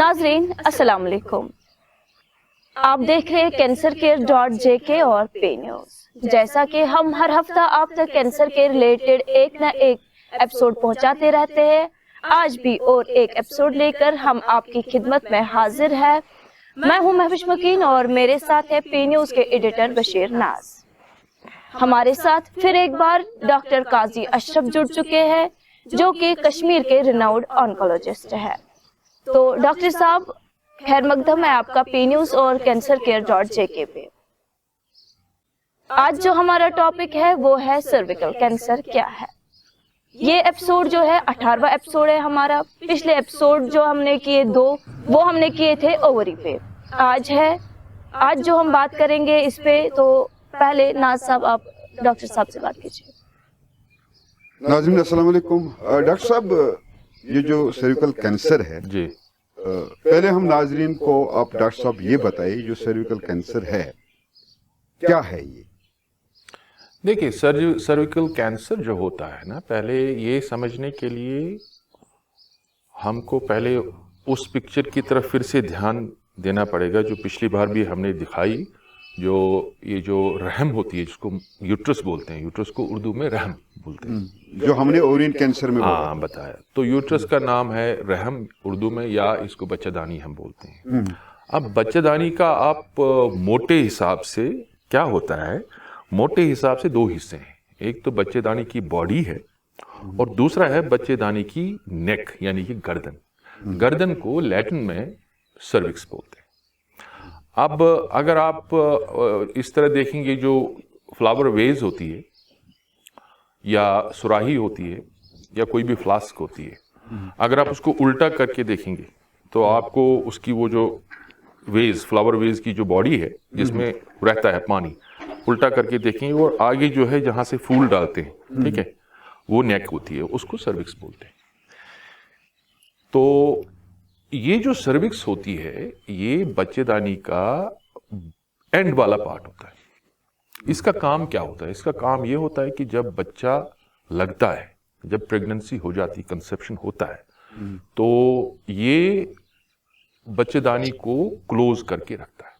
नाजरीन अस्सलाम वालेकुम। आप देख रहे हैं cancercare.jk और पे न्यूज। जैसा कि हम हर हफ्ता आप तक कैंसर के रिलेटेड एक न एक एपिसोड पहुंचाते रहते हैं, आज भी और एक एपिसोड लेकर हम आपकी खिदमत में हाजिर है। मैं हूं महविश मकीन और मेरे साथ है पे न्यूज के एडिटर बशीर नाज। हमारे साथ फिर एक बार डॉक्टर काजी अशरफ जुड़ चुके हैं, जो कि कश्मीर के रिनाउंड ऑन्कोलॉजिस्ट है। तो डॉक्टर साहब, खैर मकदम है आपका पे न्यूज और cancercare.jk पे। आज जो हमारा टॉपिक है वो है सर्विकल कैंसर क्या है। ये एपिसोड जो है 18वां एपिसोड है हमारा। पिछले एपिसोड जो हमने किए वो हमने किए थे ओवरी पे। आज जो हम बात करेंगे इस पे, तो पहले नाज साहब आप डॉक्टर साहब से बात कीजिए। नाज़रीन अस्सलाम वालेकुम। डॉक्टर साहब, ये जो सर्विकल कैंसर है जी, पहले हम नाजरीन को आप डॉक्टर साहब ये बताइए, जो सर्विकल कैंसर है क्या है ये? देखिए सर्विकल कैंसर जो होता है ना, पहले ये समझने के लिए हमको पहले उस पिक्चर की तरफ फिर से ध्यान देना पड़ेगा जो पिछली बार भी हमने दिखाई। ये जो रहम होती है, जिसको यूट्रस बोलते हैं, यूट्रस को उर्दू में रहम बोलते हैं, जो हमने ओरियन कैंसर में बताया। तो यूट्रस का नाम है रहम उर्दू में, या इसको बच्चेदानी हम बोलते हैं। अब बच्चेदानी का आप मोटे हिसाब से क्या होता है, मोटे हिसाब से दो हिस्से हैं। एक तो बच्चेदानी की बॉडी है और दूसरा है बच्चेदानी की नेक, यानी कि गर्दन। गर्दन को लैटिन में सर्विक्स बोलते हैं। अब अगर आप इस तरह देखेंगे, जो फ्लावर वेज होती है या सुराही होती है या कोई भी फ्लास्क होती है, अगर आप उसको उल्टा करके देखेंगे तो आपको उसकी वो जो फ्लावर वेज की जो बॉडी है जिसमें रहता है पानी, उल्टा करके देखेंगे और आगे जो है जहां से फूल डालते हैं, ठीक है, वो नेक होती है, उसको सर्विक्स बोलते हैं। तो ये जो सर्विक्स होती है, ये बच्चेदानी का एंड वाला पार्ट होता है। इसका काम क्या होता है? इसका काम ये होता है कि जब बच्चा लगता है, जब प्रेगनेंसी हो जाती, कंसेप्शन होता है, तो ये बच्चेदानी को क्लोज करके रखता है।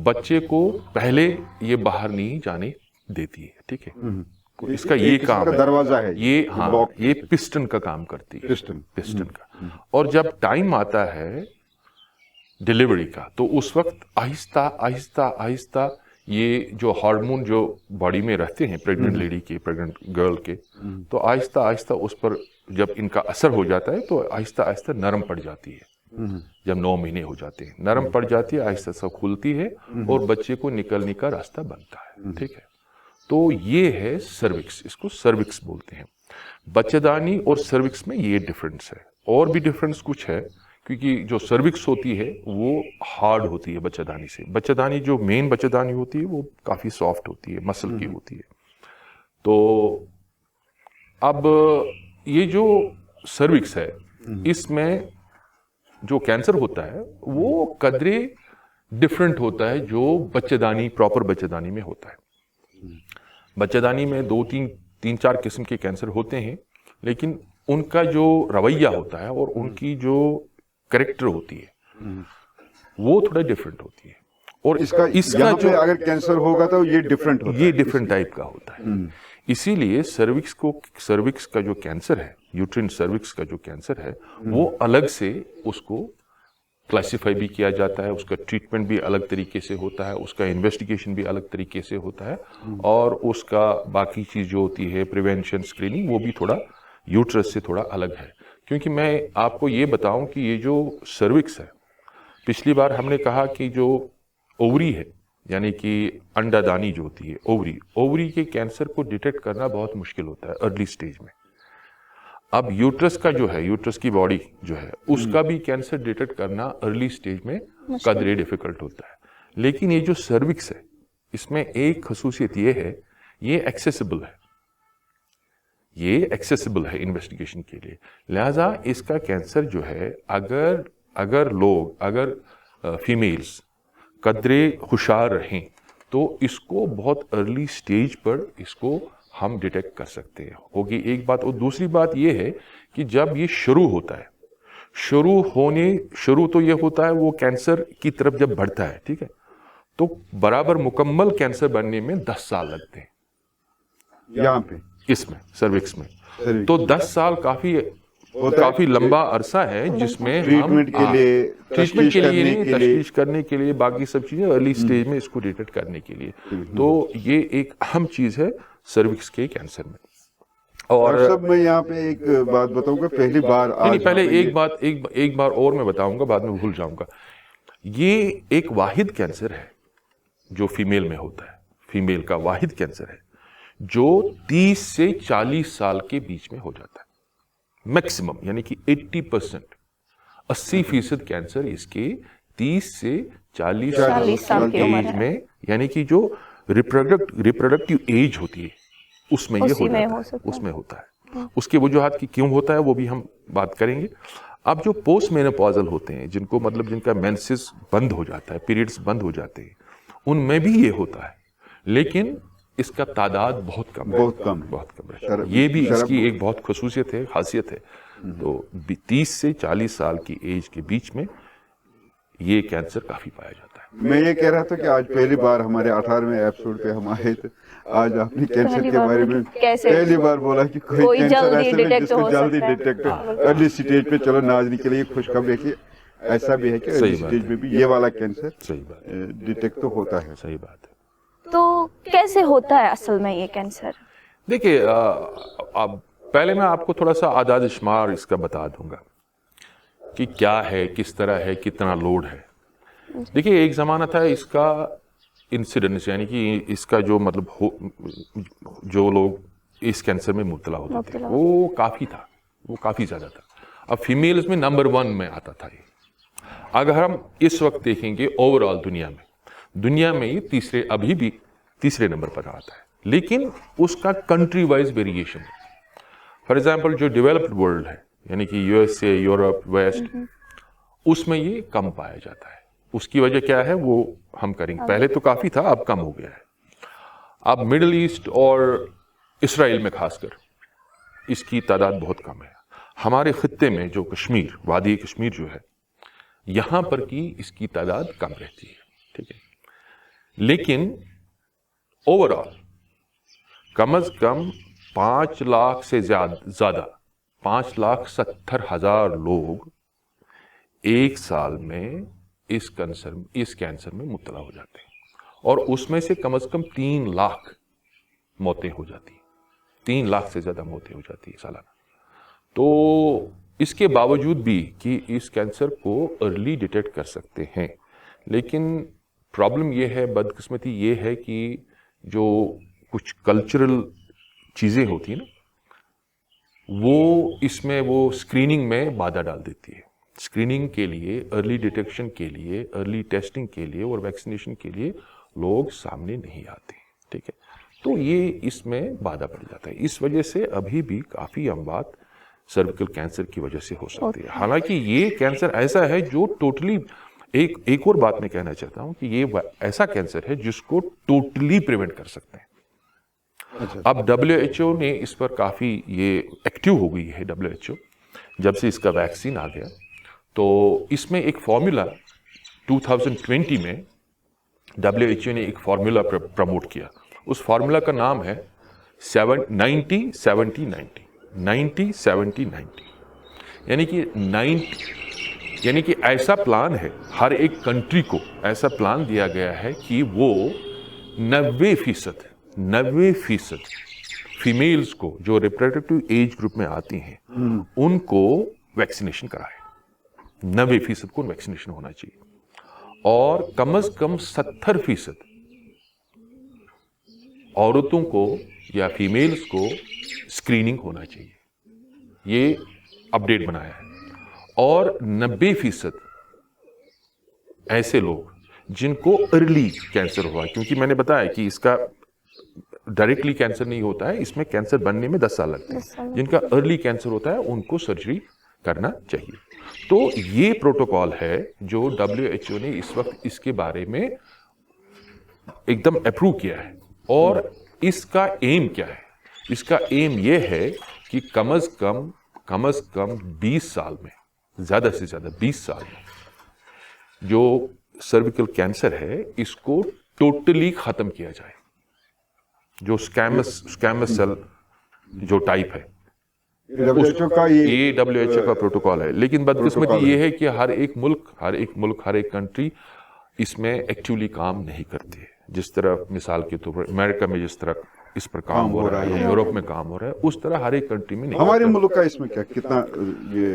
बच्चे को पहले ये बाहर नहीं जाने देती है, ठीक है। इसका ये काम है, दरवाजा है ये पिस्टन का काम करती है, पिस्टन का। और जब टाइम आता है डिलीवरी का, तो उस वक्त आहिस्ता आहिस्ता आहिस्ता ये जो हार्मोन जो बॉडी में रहते हैं प्रेग्नेंट लेडी के, प्रेग्नेंट गर्ल के, तो आहिस्ता आहिस्ता उस पर जब इनका असर हो जाता है तो आहिस्ता आहिस्ता नरम पड़ जाती है। जब 9 महीने हो जाते हैं, नरम पड़ जाती है, आहिस्ता सा खुलती है और बच्चे को निकलने का रास्ता बनता है, ठीक है। तो ये है सर्विक्स, इसको सर्विक्स बोलते हैं। बच्चेदानी और सर्विक्स में ये डिफरेंस है। और भी डिफरेंस कुछ है, क्योंकि जो सर्विक्स होती है वो हार्ड होती है बच्चेदानी से। बच्चेदानी जो मेन बच्चेदानी होती है वो काफ़ी सॉफ्ट होती है, मसल की होती है। तो अब ये जो सर्विक्स है, इसमें जो कैंसर होता है वो कदरे डिफरेंट होता है जो बच्चेदानी, प्रॉपर बच्चेदानी में होता है। बच्चेदानी में 2-3-4 किस्म के कैंसर होते हैं, लेकिन उनका जो रवैया होता है और उनकी जो कैरेक्टर होती है वो थोड़ा डिफरेंट होती है। और इसका जो अगर कैंसर होगा तो ये डिफरेंट होता है, ये डिफरेंट टाइप का होता है। इसीलिए सर्विक्स का जो कैंसर है, यूट्रिन सर्विक्स का जो कैंसर है, वो अलग से उसको क्लासिफाई भी किया जाता है, उसका ट्रीटमेंट भी अलग तरीके से होता है, उसका इन्वेस्टिगेशन भी अलग तरीके से होता है, और उसका बाकी चीज़ जो होती है प्रिवेंशन, स्क्रीनिंग, वो भी थोड़ा यूट्रस से थोड़ा अलग है। क्योंकि मैं आपको ये बताऊं कि ये जो सर्विक्स है, पिछली बार हमने कहा कि जो ओवरी है, यानी कि अंडादानी जो होती है, ओवरी के कैंसर को डिटेक्ट करना बहुत मुश्किल होता है अर्ली स्टेज में। अब यूट्रस का जो है, यूट्रस की बॉडी जो है, उसका भी कैंसर डिटेक्ट करना अर्ली स्टेज में कदरे डिफिकल्ट होता है। लेकिन ये जो सर्विक्स है, इसमें एक खसूसियत ये है, ये एक्सेसिबल है इन्वेस्टिगेशन के लिए। लिहाजा इसका कैंसर जो है, अगर फीमेल्स कदरे हुशार रहें तो इसको बहुत अर्ली स्टेज पर इसको हम डिटेक्ट कर सकते हैं, होगी एक बात। और दूसरी बात यह है कि जब ये शुरू होता है, शुरू तो ये होता है वो कैंसर की तरफ जब बढ़ता है, ठीक है, तो बराबर मुकम्मल कैंसर बनने में 10 साल लगते हैं यहाँ पे इसमें सर्विक्स में। तो 10 साल काफी लंबा अरसा है जिसमें ट्रीटमेंट के लिए, ट्रीटमेंट के लिए नहीं, के लिए, तशखीस करने के लिए, बाकी सब चीजें अर्ली स्टेज में इसको डिटेक्ट करने के लिए। तो ये एक अहम चीज है सर्विक्स के कैंसर में। और सब मैं यहाँ पे एक बात बताऊंगा, पहली बार नहीं, पहले एक बार और मैं बताऊंगा, बाद में भूल जाऊंगा। ये एक वाहिद कैंसर है जो फीमेल में होता है, फीमेल का वाहिद कैंसर है जो 30 से 40 साल के बीच में हो जाता है मैक्सिमम, यानी कि 80%, 80% कैंसर इसके 30 से 40 साल के एज में, यानी कि जो रिप्रोडक्टिव एज होती है उसमें ये हो जाता है, उसमें होता है। उसके वजूहात की क्यों होता है वो भी हम बात करेंगे। अब जो पोस्ट मेनोपॉजल होते हैं, जिनको मतलब जिनका मेंसेस बंद हो जाता है, पीरियड्स बंद हो जाते हैं, उनमें भी ये होता है, लेकिन इसका तादाद बहुत कम है। ये भी इसकी एक बहुत खुसूसियत है, खासियत है। तो 30 से 40 साल की एज के बीच में ये कैंसर काफी पाया जाता है। मैं ये कह रहा था कि आज पहली बार हमारे 18वें एपिसोड पे हम आए थे, आज आपने कैंसर के बारे में पहली बार बोला कि कोई कैंसर ऐसा है जिसको जल्दी डिटेक्ट अर्ली स्टेज पे। चलो नाज़रीन के लिए खुशखबरी है कि ऐसा भी है कि अर्ली स्टेज में भी ये वाला कैंसर डिटेक्ट तो होता है। सही बात है। तो कैसे होता है असल में ये कैंसर? देखिए, अब पहले मैं आपको थोड़ा सा आदाद शुमार इसका बता दूंगा कि क्या है, किस तरह है, कितना लोड है। देखिए, एक ज़माना था इसका इंसिडेंस, यानी कि इसका जो मतलब जो लोग इस कैंसर में मुब्तला होते थे वो काफ़ी था, वो काफ़ी ज़्यादा था। अब फीमेल्स में नंबर 1 में आता था ये। अगर हम इस वक्त देखेंगे ओवरऑल दुनिया में ये अभी भी तीसरे नंबर पर आता है, लेकिन उसका कंट्री वाइज वेरिएशन है। फॉर एग्जाम्पल जो डेवलप्ड वर्ल्ड है, यानी कि यूएसए, यूरोप, वेस्ट, उसमें ये कम पाया जाता है। उसकी वजह क्या है वो हम करेंगे। पहले तो काफ़ी था, अब कम हो गया है। अब मिडिल ईस्ट और इसराइल में खासकर इसकी तादाद बहुत कम है। हमारे खित्ते में जो कश्मीर, वादी कश्मीर जो है, यहाँ पर की इसकी तादाद कम रहती है, ठीक है। लेकिन ओवरऑल कम अज कम 5 लाख से ज़्यादा 5,70,000 लोग एक साल में इस कैंसर में मुब्तला हो जाते हैं, और उसमें से कम से कम 3 लाख मौतें हो जाती हैं। 3 लाख से ज़्यादा मौतें हो जाती है सालाना। तो इसके बावजूद भी कि इस कैंसर को अर्ली डिटेक्ट कर सकते हैं, लेकिन प्रॉब्लम ये है, बदकिस्मती ये है कि जो कुछ कल्चरल चीज़ें होती हैं ना, वो इसमें वो स्क्रीनिंग में बाधा डाल देती है। स्क्रीनिंग के लिए, अर्ली डिटेक्शन के लिए, अर्ली टेस्टिंग के लिए और वैक्सीनेशन के लिए लोग सामने नहीं आते, ठीक है। तो ये इसमें बाधा पड़ जाता है। इस वजह से अभी भी काफ़ी अमवात सर्विकल कैंसर की वजह से हो सकती है। हालांकि ये कैंसर ऐसा है जो टोटली, एक और बात मैं कहना चाहता हूँ कि ये ऐसा कैंसर है जिसको टोटली प्रिवेंट कर सकते हैं। अब WHO ने इस पर काफ़ी ये एक्टिव हो गई है। WHO जब से इसका वैक्सीन आ गया, तो इसमें एक फॉर्मूला 2020 में WHO ने एक फॉर्मूला प्रमोट किया। उस फॉर्मूला का नाम है 90-70-90, यानी कि ऐसा प्लान है, हर एक कंट्री को ऐसा प्लान दिया गया है कि वो 90% फीमेल्स को जो रिप्रोडक्टिव एज ग्रुप में आती हैं उनको वैक्सीनेशन कराए। 90% को वैक्सीनेशन होना चाहिए, और कम से कम 70% औरतों को या फीमेल्स को स्क्रीनिंग होना चाहिए। ये अपडेट बनाया है। और 90% ऐसे लोग जिनको अर्ली कैंसर हुआ, क्योंकि मैंने बताया कि इसका डायरेक्टली कैंसर नहीं होता है, इसमें कैंसर बनने में 10 साल लगते हैं। जिनका अर्ली कैंसर होता है उनको सर्जरी करना चाहिए। तो ये प्रोटोकॉल है जो WHO ने इस वक्त इसके बारे में एकदम अप्रूव किया है। और इसका एम क्या है? इसका एम ये है कि कम से कम 20 साल में ज़्यादा से ज़्यादा 20 साल में जो सर्विकल कैंसर है इसको टोटली ख़त्म किया जाए। जो स्कैमस सेल जो टाइप है WHO का ये WHO का प्रोटोकॉल है। लेकिन बदकिस्मती ये है कि हर एक मुल्क, कंट्री इसमें एक्टिवली काम नहीं करती है। जिस तरह मिसाल के तौर पर अमेरिका में जिस तरह इस पर काम हो रहा है, यूरोप में काम हो रहा है, उस तरह हर एक कंट्री में नहीं। हमारे मुल्क का इसमें क्या कितना ये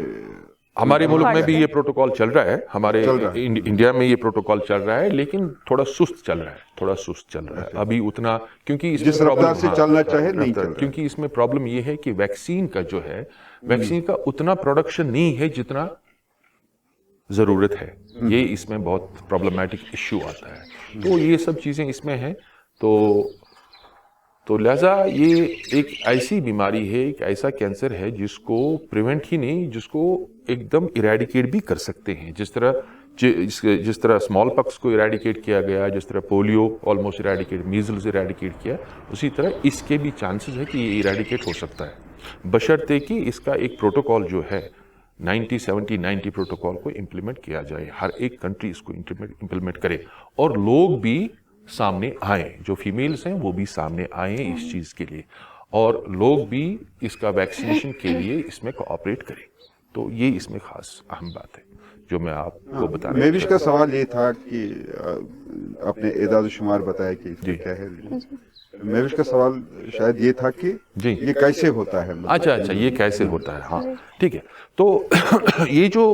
हमारे मुल्क में भी ये प्रोटोकॉल चल रहा है, हमारे इंडिया में ये प्रोटोकॉल चल रहा है, लेकिन थोड़ा सुस्त चल रहा है अभी उतना, क्योंकि जिस रफ्तार से चलना चाहे नहीं चल रहा। क्योंकि इसमें प्रॉब्लम ये है कि वैक्सीन का जो है, वैक्सीन का उतना प्रोडक्शन नहीं है जितना जरूरत है। ये इसमें बहुत प्रॉब्लमैटिक इश्यू आता है। तो ये सब चीजें इसमें हैं। तो लिहाजा ये एक ऐसी बीमारी है, एक ऐसा कैंसर है जिसको प्रिवेंट ही नहीं, जिसको एकदम इरेडिकेट भी कर सकते हैं। जिस तरह स्मॉल पॉक्स को इरेडिकेट किया गया, जिस तरह polio almost eradicate, measles eradicate किया, उसी तरह इसके भी चांसेस है कि ये इरेडिकेट हो सकता है, बशर्ते कि इसका एक प्रोटोकॉल जो है 90-70-90 प्रोटोकॉल को इम्प्लीमेंट किया जाए। हर एक कंट्री इसको इम्प्लीमेंट करे और लोग भी सामने आए, जो फीमेल्स हैं वो भी सामने आए इस चीज़ के लिए, और लोग भी इसका वैक्सीनेशन के लिए इसमें कोऑपरेट करें। तो ये इसमें खास अहम बात है जो मैं आपको बता रहा हूँ। मेविश का सवाल ये था कि आपने एदाद शुमार बताया कि इसमें क्या है। मेविश का सवाल शायद ये था कि जी ये कैसे होता है। अच्छा, ये कैसे होता है। हाँ ठीक है। तो ये जो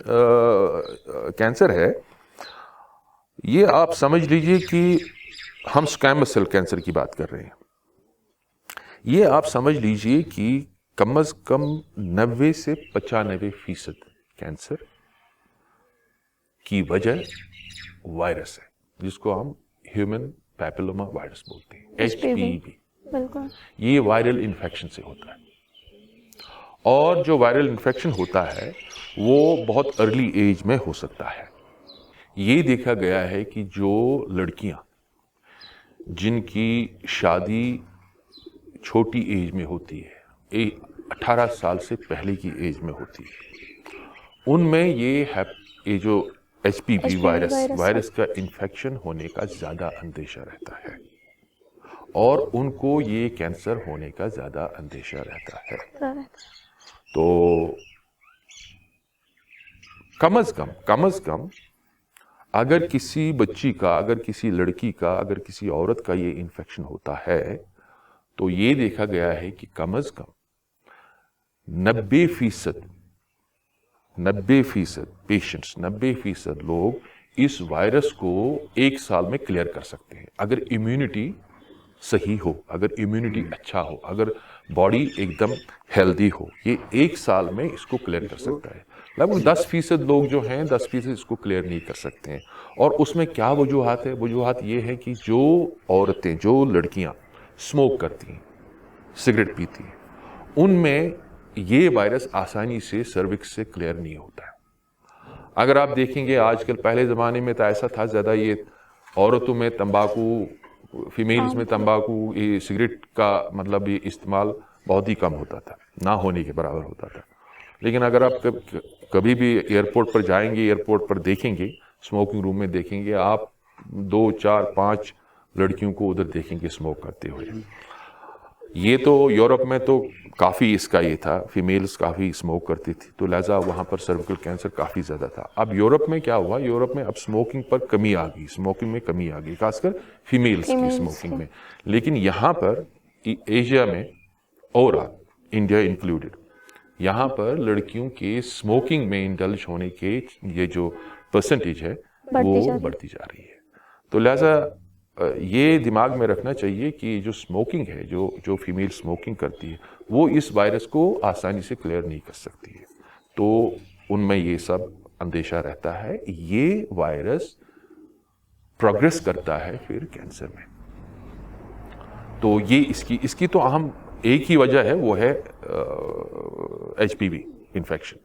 कैंसर है, ये आप समझ लीजिए कि हम स्क्वैमस सेल कैंसर की बात कर रहे हैं। ये आप समझ लीजिए कि कम से कम 90 से 95% कैंसर की वजह वायरस है, जिसको हम ह्यूमन पैपिलोमा वायरस बोलते हैं, HPV। बिल्कुल, ये वायरल इन्फेक्शन से होता है। और जो वायरल इन्फेक्शन होता है वो बहुत अर्ली एज में हो सकता है। ये देखा गया है कि जो लड़कियां जिनकी शादी छोटी एज में होती है, 18 साल से पहले की एज में होती है, उनमें ये जो HPV वायरस का इन्फेक्शन होने का ज़्यादा अंदेशा रहता है, और उनको ये कैंसर होने का ज़्यादा अंदेशा रहता है। तो कम अज़ कम अगर किसी बच्ची का, अगर किसी लड़की का, अगर किसी औरत का ये इन्फेक्शन होता है, तो ये देखा गया है कि कम अज़ कम 90% पेशेंट्स, 90% लोग इस वायरस को 1 साल में क्लियर कर सकते हैं, अगर इम्यूनिटी सही हो, अगर इम्यूनिटी अच्छा हो, अगर बॉडी एकदम हेल्दी हो। ये 1 साल में इसको क्लियर कर सकता है। लगभग 10% लोग जो हैं, 10% इसको क्लियर नहीं कर सकते हैं। और उसमें क्या वजूहात है? वजूहात ये है कि जो औरतें, जो लड़कियां स्मोक करती हैं, सिगरेट पीती हैं, उनमें ये वायरस आसानी से सर्विक्स से क्लियर नहीं होता है। अगर आप देखेंगे आजकल, पहले ज़माने में तो ऐसा था, ज़्यादा ये औरतों में तंबाकू, फीमेल्स में तंबाकू, ये सिगरेट का मतलब ये इस्तेमाल बहुत ही कम होता था, ना होने के बराबर होता था। लेकिन अगर आप कभी भी एयरपोर्ट पर जाएंगे, एयरपोर्ट पर देखेंगे, स्मोकिंग रूम में देखेंगे, आप 2, 4, 5 लड़कियों को उधर देखेंगे स्मोक करते हुए। ये तो यूरोप में तो काफ़ी इसका ये था, फीमेल्स काफ़ी स्मोक करती थी, तो लिहाजा वहाँ पर सर्विकल कैंसर काफ़ी ज़्यादा था। अब यूरोप में क्या हुआ? यूरोप में अब स्मोकिंग पर कमी आ गई, स्मोकिंग में कमी आ गई, खासकर फीमेल्स की स्मोकिंग में। लेकिन यहाँ पर एशिया में और इंडिया इंक्लूडेड, यहाँ पर लड़कियों के स्मोकिंग में इंडल्ज होने के ये जो परसेंटेज है वो बढ़ती जा रही है। तो लिहाजा ये दिमाग में रखना चाहिए कि जो स्मोकिंग है, जो फीमेल स्मोकिंग करती है, वो इस वायरस को आसानी से क्लियर नहीं कर सकती है। तो उनमें ये सब अंदेशा रहता है। ये वायरस प्रोग्रेस करता है फिर कैंसर में। तो ये इसकी तो अहम एक ही वजह है, वो है HPV इन्फेक्शन।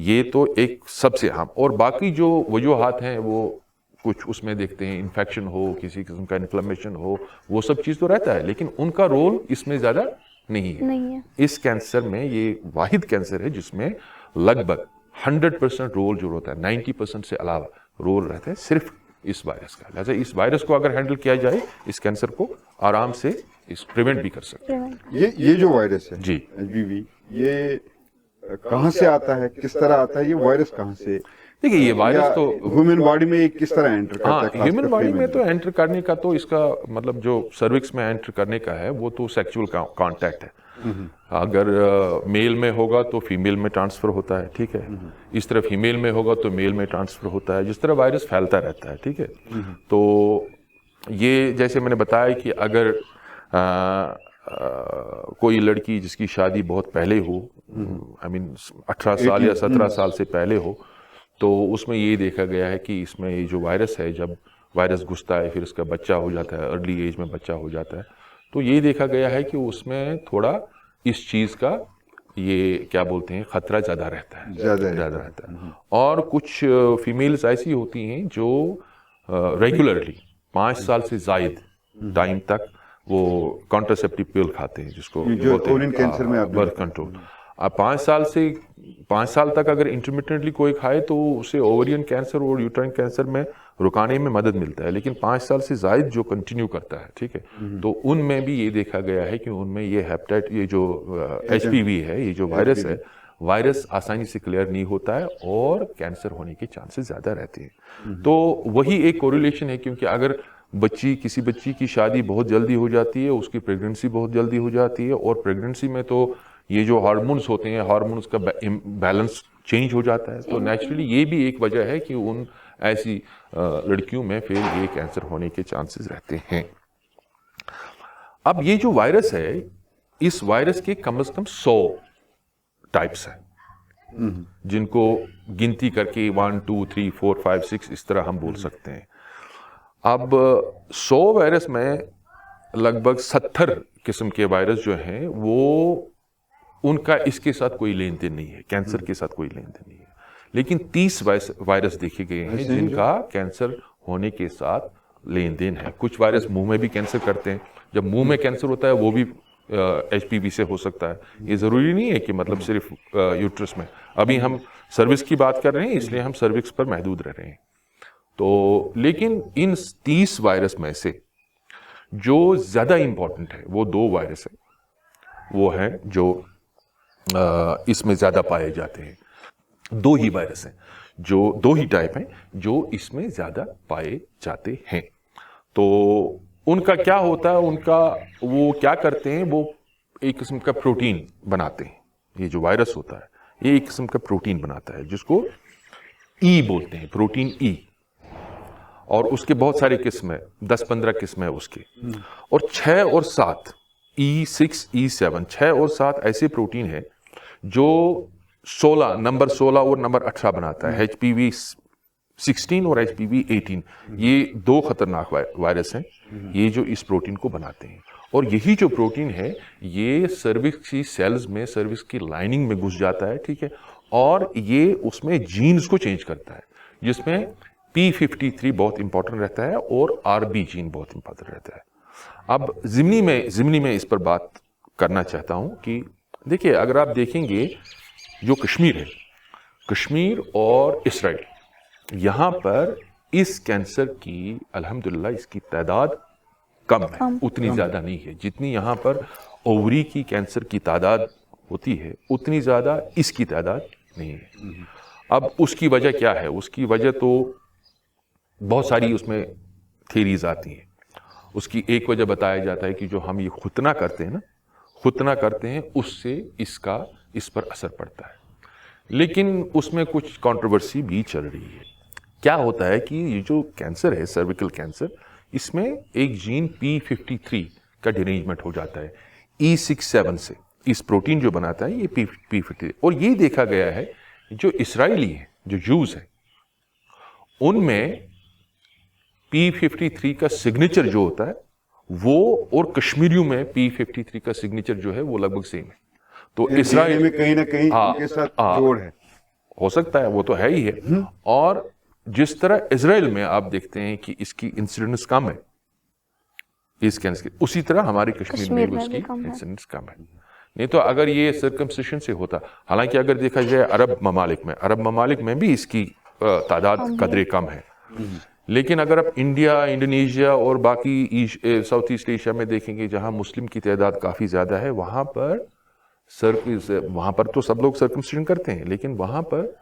ये तो एक सबसे अहम, और बाकी जो वजूहात हैं वो कुछ उसमें देखते हैं, इन्फेक्शन हो, किसी किस्म का इन्फ्लेमेशन हो, वो सब चीज़ तो रहता है, लेकिन उनका रोल इसमें ज़्यादा नहीं है। नहीं है। इस कैंसर में ये वाहिद कैंसर है जिसमें लगभग 100% रोल जो होता है 90% से अलावा रोल रहता है सिर्फ इस वायरस का। लिहाजा इस वायरस को अगर हैंडल किया जाए, इस कैंसर को आराम से इस प्रिवेंट भी कर सकते हैं। ये जो वायरस है जी, HPV, ये कहाँ से आता है, किस तरह आता है, ये वायरस कहाँ से? देखिए ये वायरस तो ह्यूमन बॉडी में किस तरह एंटर करता है? ह्यूमन बॉडी में तो एंटर करने का तो इसका मतलब जो सर्विक्स में एंटर करने का है वो तो सेक्सुअल कांटेक्ट है। अगर मेल में होगा तो फीमेल में ट्रांसफर होता है, ठीक है। इस तरह फीमेल में होगा तो मेल में ट्रांसफर होता है, जिस तरह वायरस फैलता रहता है, ठीक है। तो ये जैसे मैंने बताया कि अगर कोई लड़की जिसकी शादी बहुत पहले हो, आई मीन 18 साल या 17 साल से पहले हो, तो उसमें ये देखा गया है कि इसमें ये जो वायरस है, जब वायरस घुसता है फिर उसका बच्चा हो जाता है, अर्ली एज में बच्चा हो जाता है, तो ये देखा गया है कि उसमें थोड़ा इस चीज़ का ये क्या बोलते हैं खतरा ज़्यादा रहता है, ज़्यादा रहता है। और कुछ फीमेल्स ऐसी होती हैं जो रेगुलरली 5 साल से ज़ायद टाइम तक वो कॉन्ट्रासेप्टिव पिल खाते हैं, जिसको बोलते हैं कैंसर में बर्थ कंट्रोल। अब 5 साल तक अगर इंटरमिटेंटली कोई खाए तो उसे ओवरियन कैंसर और यूट्राइन कैंसर में रुकाने में मदद मिलता है। लेकिन 5 साल से ज़ायद जो कंटिन्यू करता है, ठीक है, तो उनमें भी ये देखा गया है कि उनमें ये हेपेटाइट, ये जो HPV है, ये जो वायरस है, वायरस आसानी से क्लियर नहीं होता है और कैंसर होने के चांसेस ज़्यादा रहते हैं। तो वही एक कोरिलेशन है, क्योंकि अगर किसी बच्ची की शादी बहुत जल्दी हो जाती है, उसकी प्रेगनेंसी बहुत जल्दी हो जाती है, और प्रेगनेंसी में तो ये जो हार्मोन्स होते हैं, हार्मोन्स का बैलेंस चेंज हो जाता है, तो नेचुरली ये भी एक वजह है कि उन ऐसी लड़कियों में फिर ये कैंसर होने के चांसेस रहते हैं। अब ये जो वायरस है, इस वायरस के कम से कम 100 टाइप्स हैं, जिनको गिनती करके 1 2 3 4 5 6 इस तरह हम बोल सकते हैं। अब 100 वायरस में लगभग 70 किस्म के वायरस जो हैं वो उनका इसके साथ कोई लेन देन नहीं है, कैंसर के साथ कोई लेन देन नहीं है। लेकिन 30 वायरस देखे गए हैं जिनका कैंसर होने के साथ लेन देन है। कुछ वायरस मुंह में भी कैंसर करते हैं, जब मुंह में कैंसर होता है वो भी HPV से हो सकता है। ये ज़रूरी नहीं है कि मतलब सिर्फ यूट्रस में। अभी हम सर्विक्स की बात कर रहे हैं, इसलिए हम सर्विक्स पर महदूद रह रहे हैं। तो लेकिन इन 30 वायरस में से जो ज़्यादा इम्पॉर्टेंट है वो 2 वायरस है, वो है जो इसमें ज़्यादा पाए जाते हैं। 2 ही वायरस हैं, जो 2 ही टाइप हैं जो इसमें ज़्यादा पाए जाते हैं। तो उनका क्या होता है, वो क्या करते हैं, वो एक किस्म का प्रोटीन बनाते हैं। ये जो वायरस होता है ये एक किस्म का प्रोटीन बनाता है जिसको ई बोलते हैं, प्रोटीन ई। और उसके बहुत सारे किस्म है, 10-15 किस्म है उसके। और 6 और 7 E6 E7 6 और 7 ऐसे प्रोटीन है जो नंबर 16 और नंबर 18 बनाता है। HPV 16 और HPV 18 ये 2 खतरनाक वायरस हैं, ये जो इस प्रोटीन को बनाते हैं। और यही जो प्रोटीन है ये सर्विक्स की सेल्स में, सर्विक्स की लाइनिंग में घुस जाता है, ठीक है, और ये उसमें जीन्स को चेंज करता है, जिसमें P53 बहुत इंपॉर्टेंट रहता है और RB जीन बहुत इंपॉर्टेंट रहता है। अब ज़िमनी में इस पर बात करना चाहता हूं कि देखिए, अगर आप देखेंगे जो कश्मीर है, कश्मीर और इसराइल, यहाँ पर इस कैंसर की अल्हम्दुलिल्लाह इसकी तादाद कम है, उतनी ज़्यादा नहीं है। जितनी यहाँ पर ओवरी की कैंसर की तादाद होती है उतनी ज़्यादा इसकी तादाद नहीं है। अब उसकी वजह क्या है? उसकी वजह तो बहुत सारी उसमें थ्योरीज आती हैं। उसकी एक वजह बताया जाता है कि जो हम ये खुतना करते हैं ना, खुतना करते हैं, उससे इस पर असर पड़ता है। लेकिन उसमें कुछ कंट्रोवर्सी भी चल रही है। क्या होता है कि ये जो कैंसर है, सर्विकल कैंसर, इसमें एक जीन P53 का डिरेंजमेंट हो जाता है E67 से। इस प्रोटीन जो बनाता है ये P53, और ये देखा गया है जो इसराइली है, जो जूस है, उनमें P53 का सिग्नेचर जो होता है वो, और कश्मीरियों में P53 का सिग्नेचर जो है वो लगभग सेम है। तो इसराइल में कहीं ना कहीं उनके साथ जोड़ है, हो सकता है, वो तो है ही है। और जिस तरह इजराइल में आप देखते हैं कि इसकी इंसिडेंस कम है इस कैंसर की, उसी तरह हमारे कश्मीर में उसकी इंसिडेंस कम है। नहीं तो अगर ये सर्कमसिशन से होता, हालांकि अगर देखा जाए अरब ममालिक में भी इसकी तादाद कदरे कम है, लेकिन अगर आप इंडिया, इंडोनेशिया और बाकी साउथ ईस्ट एशिया में देखेंगे जहां मुस्लिम की तादाद काफ़ी ज़्यादा है, वहां पर तो सब लोग सर्कमसिशन करते हैं, लेकिन वहां पर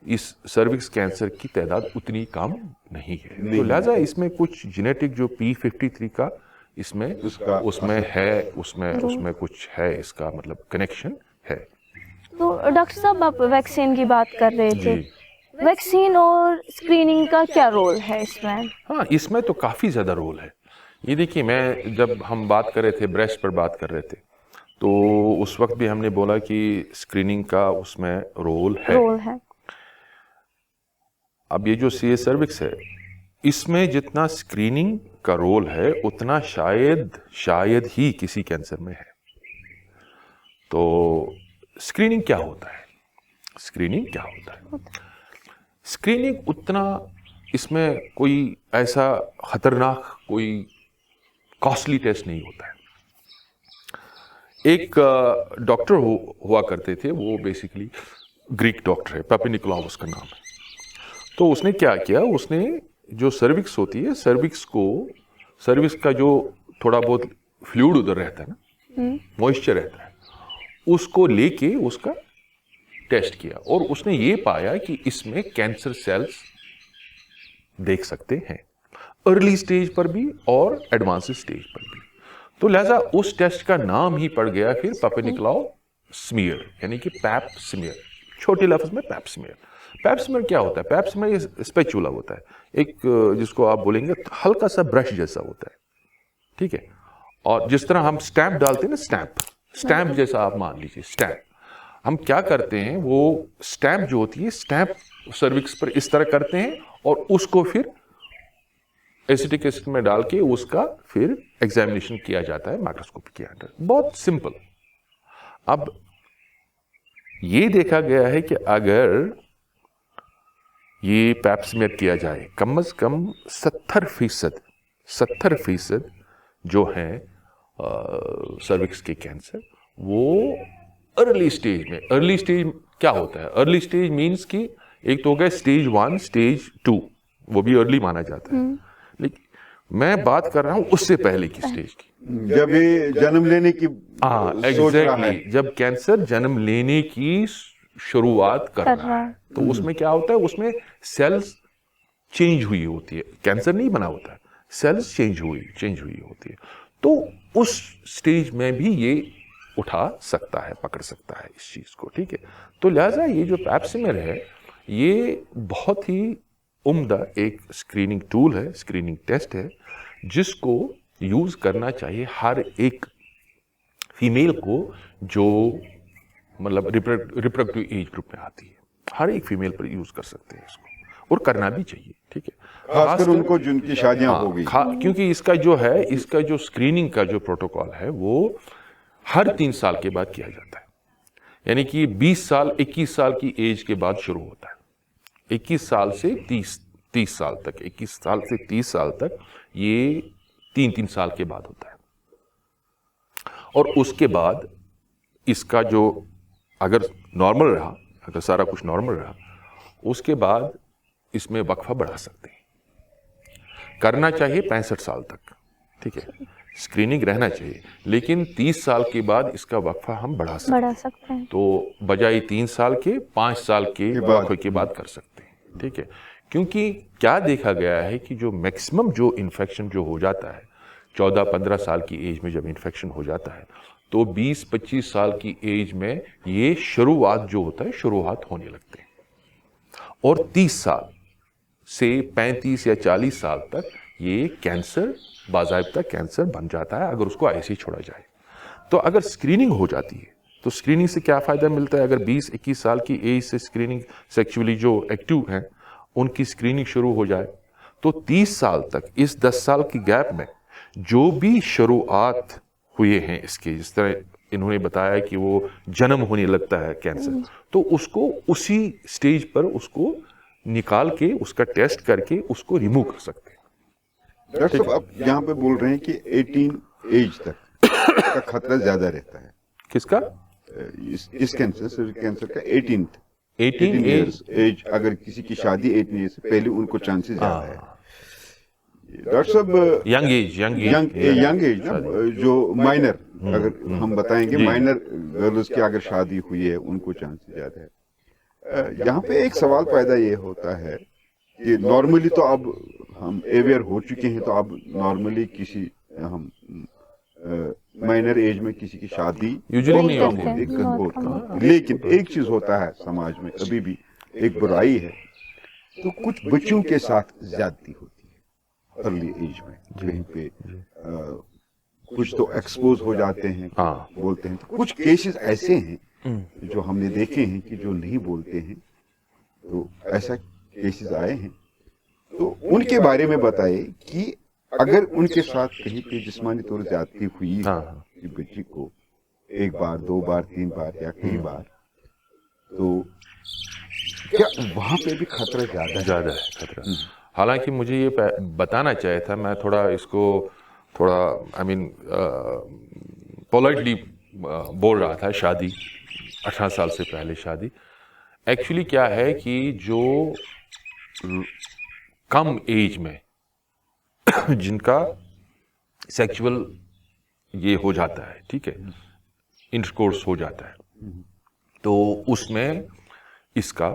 इस सर्विक्स कैंसर की तादाद उतनी कम नहीं है। तो लिहाजा इसमें कुछ जेनेटिक जो P53 का इसमें उसमें कुछ है, इसका मतलब कनेक्शन है। तो डॉक्टर साहब, आप वैक्सीन की बात कर रहे थे, वैक्सीन और स्क्रीनिंग का क्या रोल है इसमें? हाँ, इसमें तो काफ़ी ज़्यादा रोल है। ये देखिए, मैं जब हम बात कर रहे थे, ब्रेस्ट पर बात कर रहे थे, तो उस वक्त भी हमने बोला कि स्क्रीनिंग का उसमें रोल है। अब ये जो CA सर्विक्स है, इसमें जितना स्क्रीनिंग का रोल है उतना शायद ही किसी कैंसर में है। तो स्क्रीनिंग क्या होता है? स्क्रीनिंग उतना इसमें कोई ऐसा खतरनाक, कोई कॉस्टली टेस्ट नहीं होता है। एक डॉक्टर हुआ करते थे, वो बेसिकली ग्रीक डॉक्टर है, पापिनिकोलाउ उसका नाम है। तो उसने क्या किया, उसने जो सर्विक्स होती है, सर्विक्स का जो थोड़ा बहुत फ्लूइड उधर रहता है ना, मॉइस्चर रहता है, उसको लेके उसका टेस्ट किया और उसने ये पाया कि इसमें कैंसर सेल्स देख सकते हैं, अर्ली स्टेज पर भी और एडवांस स्टेज पर भी। तो लिहाजा उस टेस्ट का नाम ही पड़ गया फिर पापिनिकोलाउ स्मीयर, यानी कि पैप स्मीयर, छोटे लफ्ज में पैप स्मीयर। पैप स्मीयर क्या होता है? पैप स्मीयर स्पेचुला होता है, एक जिसको आप बोलेंगे हल्का सा ब्रश जैसा होता है, ठीक है। और जिस तरह हम स्टैंप डालते हैं ना, स्टैंप जैसा आप मान लीजिए स्टैंप, हम क्या करते हैं, वो स्टैंप जो होती है, स्टैंप सर्विक्स पर इस तरह करते हैं और उसको फिर एसिटिक एसिड में डाल के उसका फिर एग्जामिनेशन किया जाता है माइक्रोस्कोप के अंदर। बहुत सिंपल। अब ये देखा गया है कि अगर ये पैप स्मीयर किया जाए, कम से कम 70% जो है सर्विक्स के कैंसर, वो अर्ली स्टेज में। अर्ली स्टेज क्या होता है? अर्ली स्टेज मीन्स कि एक तो हो गया स्टेज 1, स्टेज 2, वो भी अर्ली माना जाता है, लेकिन मैं बात कर रहा हूं उससे पहले की स्टेज की, जब ये जन्म लेने की एग्जैक्टली जब कैंसर जन्म लेने की शुरुआत कर रहा है, तो उसमें क्या होता है, उसमें सेल्स चेंज हुई होती है, कैंसर नहीं बना होता है, सेल्स चेंज हुई होती है। तो उस स्टेज में भी ये उठा सकता है, पकड़ सकता है इस चीज को, ठीक है। तो लिहाजा ये जो पैप स्मीयर है, ये बहुत ही उम्दा एक स्क्रीनिंग टूल है, स्क्रीनिंग टेस्ट है, जिसको यूज करना चाहिए हर एक फीमेल को जो मतलब रिप्रोडक्टिव एज ग्रुप में आती है। हर एक फीमेल पर यूज कर सकते हैं इसको, और करना भी चाहिए, ठीक है, खासकर उनको जिनकी शादियां हो गई, क्योंकि इसका जो स्क्रीनिंग का जो प्रोटोकॉल है वो हर 3 साल के बाद किया जाता है, यानी कि 21 साल की एज के बाद शुरू होता है। 21 साल से 30 साल तक, 21 साल से 30 साल तक ये 3 साल के बाद होता है। और उसके बाद इसका जो अगर नॉर्मल रहा, अगर सारा कुछ नॉर्मल रहा, उसके बाद इसमें वक्फा बढ़ा सकते हैं। करना चाहिए 65 साल तक, ठीक है, स्क्रीनिंग रहना चाहिए, लेकिन 30 साल के बाद इसका वक्फा हम बढ़ा सकते हैं। तो बजाय 3 साल के 5 साल के वक्फे के बाद कर सकते हैं, ठीक है। क्योंकि क्या देखा गया है कि जो मैक्सिमम जो इन्फेक्शन जो हो जाता है 14-15 साल की एज में, जब इन्फेक्शन हो जाता है तो 20-25 साल की एज में ये शुरुआत जो होता है, शुरुआत होने लगते हैं, और 30 साल से 35 या 40 साल तक ये कैंसर बाज़ाब्ता कैंसर बन जाता है, अगर उसको ऐसे ही छोड़ा जाए। तो अगर स्क्रीनिंग हो जाती है तो स्क्रीनिंग से क्या फ़ायदा मिलता है? अगर 20-21 साल की एज से स्क्रीनिंग, सेक्सुअली जो एक्टिव हैं उनकी स्क्रीनिंग शुरू हो जाए, तो 30 साल तक, इस 10 साल की गैप में जो भी शुरुआत हुए हैं इसके, जिस तरह इन्होंने बताया कि वो जन्म होने लगता है कैंसर, तो उसको उसी स्टेज पर उसको निकाल के, उसका टेस्ट करके उसको रिमूव कर सकते हैं। डॉक्टर साहब, आप यहाँ पे बोल रहे हैं कि 18 एज तक का खतरा ज्यादा रहता है, किसका? इस कैंसर का 18 18 इयर्स एज, अगर किसी की शादी 18 ईयर से पहले उनको चांसेस ज्यादा है। डॉक्टर साहब यंग एज यंग एज ना, जो माइनर, अगर हम बताएंगे माइनर गर्ल्स की अगर शादी हुई है उनको चांसेस ज्यादा है। यहाँ पे एक सवाल पैदा ये होता है कि नॉर्मली तो अब हम अवेयर हो चुके हैं, तो अब नॉर्मली किसी हम माइनर एज में किसी की शादी यूजुअली नहीं कम होती है। होती है। लेकिन एक चीज होता है समाज में अभी भी एक बुराई है, तो कुछ बच्चों के साथ ज्यादती होती है अर्ली एज में, कहीं पे कुछ तो एक्सपोज हो जाते हैं, बोलते हैं। तो कुछ केसेस ऐसे हैं जो हमने देखे हैं कि जो नहीं बोलते हैं, तो ऐसा केसेस आए हैं। तो उनके बारे में बताइए कि अगर उनके साथ कहीं पे जिस्मानी तौर पर ज्यादती हुई कि बच्ची को एक बार, दो बार, तीन बार या कई बार, तो क्या वहां पे भी खतरा ज्यादा है? खतरा। हालांकि मुझे ये बताना चाहिए था, मैं थोड़ा इसको थोड़ा आई मीन पोलाइटली बोल रहा था, शादी 18 साल से पहले शादी। एक्चुअली क्या है कि जो कम एज में जिनका सेक्सुअल ये हो जाता है, ठीक है, इंटरकोर्स हो जाता है, तो उसमें इसका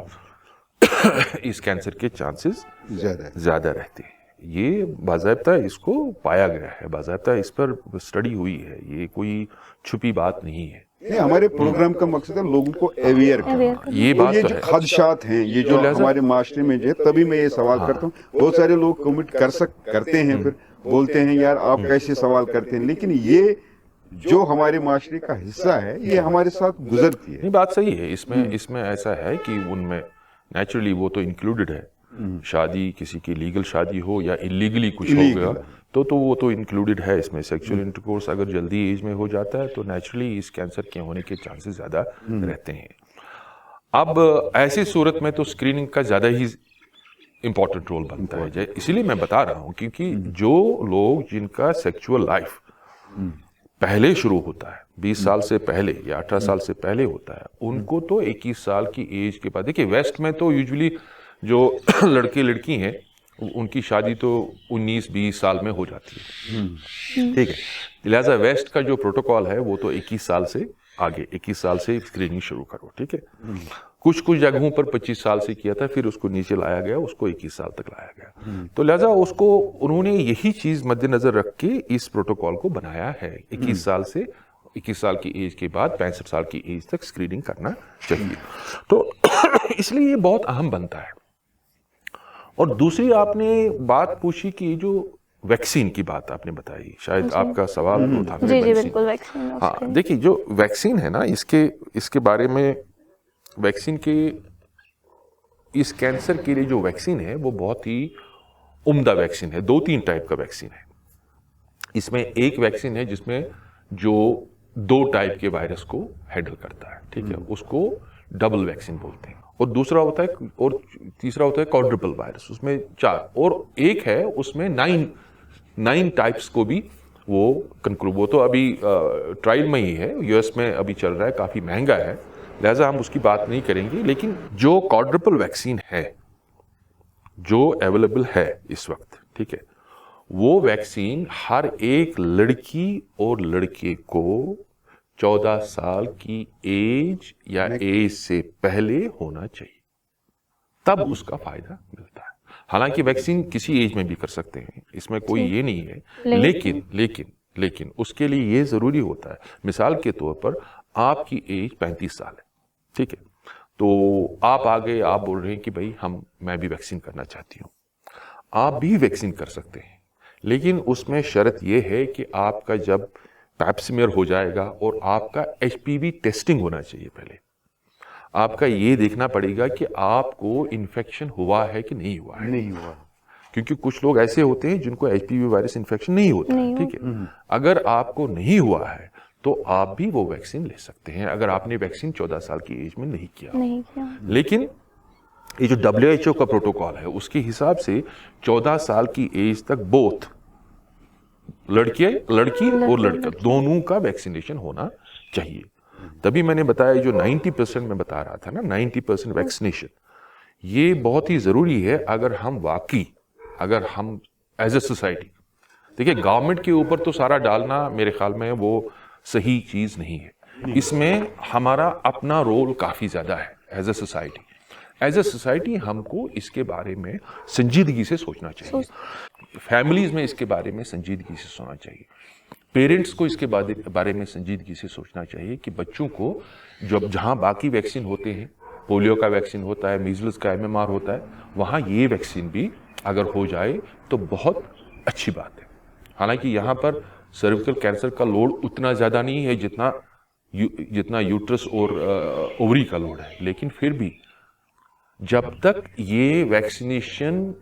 इस कैंसर के चांसेस ज्यादा रहते हैं। ये बाज़ाब्ता इसको पाया गया है, बाज़ाब्ता इस पर स्टडी हुई है, ये कोई छुपी बात नहीं है। नहीं, हमारे प्रोग्राम का मकसद है लोगों को अवेयर करना। ये बात ये तो जो है। खदशात हैं, ये जो हमारे माशरे में जो, तभी मैं ये सवाल करता हूँ। बहुत सारे लोग कमेंट करते हैं, फिर बोलते हैं यार आप कैसे सवाल करते हैं, लेकिन ये जो हमारे माशरे का हिस्सा है, ये हमारे साथ गुजरती है। नहीं, बात सही है। इसमें ऐसा है कि उनमें नेचुरली वो तो इंक्लूडेड है। शादी, किसी की लीगल शादी हो या इलीगली कुछ हो गया, तो वो तो इंक्लूडेड है इसमें। सेक्सुअल इंटरकोर्स अगर जल्दी एज में हो जाता है तो नेचुरली इस कैंसर के होने के चांसेस ज़्यादा रहते हैं। अब ऐसी सूरत में तो स्क्रीनिंग का ज़्यादा ही इम्पोर्टेंट रोल बनता है। इसीलिए मैं बता रहा हूँ, क्योंकि जो लोग जिनका सेक्सुअल लाइफ पहले शुरू होता है, 20 साल से पहले या 18 साल से पहले होता है, उनको तो 21 साल की एज के बाद, देखिए वेस्ट में तो यूजुअली जो लड़के लड़की हैं उनकी शादी तो 19-20 साल में हो जाती है, ठीक है। लिहाजा वेस्ट का जो प्रोटोकॉल है वो तो 21 साल से आगे, 21 साल से स्क्रीनिंग शुरू करो, ठीक है। कुछ जगहों पर 25 साल से किया था, फिर उसको नीचे लाया गया, उसको 21 साल तक लाया गया। तो लिहाजा उसको उन्होंने यही चीज मद्देनजर रख के इस प्रोटोकॉल को बनाया है। 21 साल से 21 साल की एज के बाद 65 साल की एज तक स्क्रीनिंग करना चाहिए। तो इसलिए ये बहुत अहम बनता है। और दूसरी आपने बात पूछी कि जो वैक्सीन की बात आपने बताई, शायद आपका सवाल वो था। जी बिल्कुल, वैक्सीन। हाँ, देखिए जो वैक्सीन है ना, इसके बारे में, वैक्सीन के, इस कैंसर के लिए जो वैक्सीन है वो बहुत ही उम्दा वैक्सीन है। 2-3 टाइप का वैक्सीन है। इसमें एक वैक्सीन है जिसमें जो 2 टाइप के वायरस को हैंडल करता है, ठीक है, उसको डबल वैक्सीन बोलते हैं। और दूसरा होता है, और तीसरा होता है क्वाड्रुपल वायरस, उसमें 4, और एक है उसमें 9 टाइप्स को भी वो कंक्लूड, वो तो अभी ट्रायल में ही है, यूएस में अभी चल रहा है, काफ़ी महंगा है, लिहाजा हम उसकी बात नहीं करेंगे। लेकिन जो क्वाड्रुपल वैक्सीन है जो अवेलेबल है इस वक्त, ठीक है, वो वैक्सीन हर एक लड़की और लड़के को 14 साल की एज या एज से पहले होना चाहिए, तब उसका फायदा मिलता है। हालांकि वैक्सीन किसी एज में भी कर सकते हैं, इसमें कोई ये नहीं है, लेकिन उसके लिए ये जरूरी होता है, मिसाल के तौर पर आपकी एज 35 साल है, ठीक है, तो आप आ गए, आप बोल रहे हैं कि भाई मैं भी वैक्सीन करना चाहती हूँ, आप भी वैक्सीन कर सकते हैं, लेकिन उसमें शर्त यह है कि आपका जब पैप्समियर हो जाएगा और आपका एचपीवी टेस्टिंग होना चाहिए। पहले आपका ये देखना पड़ेगा कि आपको इन्फेक्शन हुआ है कि नहीं हुआ है। नहीं हुआ, क्योंकि कुछ लोग ऐसे होते हैं जिनको एचपीवी वायरस इन्फेक्शन नहीं होता है, ठीक है। अगर आपको नहीं हुआ है तो आप भी वो वैक्सीन ले सकते हैं, अगर आपने वैक्सीन 14 साल की एज में नहीं किया। लेकिन ये जो WHO का प्रोटोकॉल है उसके हिसाब से 14 साल की एज तक बोथ लड़की और लड़का दोनों का वैक्सीनेशन होना चाहिए। तभी मैंने बताया जो 90% मैं बता रहा था ना, 90% वैक्सीनेशन, ये बहुत ही ज़रूरी है अगर हम एज ए सोसाइटी, देखिए गवर्नमेंट के ऊपर तो सारा डालना मेरे ख्याल में वो सही चीज़ नहीं है। इसमें हमारा अपना रोल काफ़ी ज़्यादा है as a society. As a society हमको इसके बारे में संजीदगी से सोचना चाहिए, फैमिलीज में इसके बारे में संजीदगी से सोचना चाहिए, पेरेंट्स को इसके बारे में संजीदगी से सोचना चाहिए कि बच्चों को जब जहाँ बाकी वैक्सीन होते हैं, पोलियो का वैक्सीन होता है, मीजल्स का MMR होता है, वहाँ ये वैक्सीन भी अगर हो जाए तो बहुत अच्छी बात है। हालांकि यहाँ पर सर्विकल कैंसर का लोड उतना ज़्यादा नहीं है जितना यूट्रस और ओवरी का लोड है, लेकिन फिर भी जब तक ये वैक्सीनेशन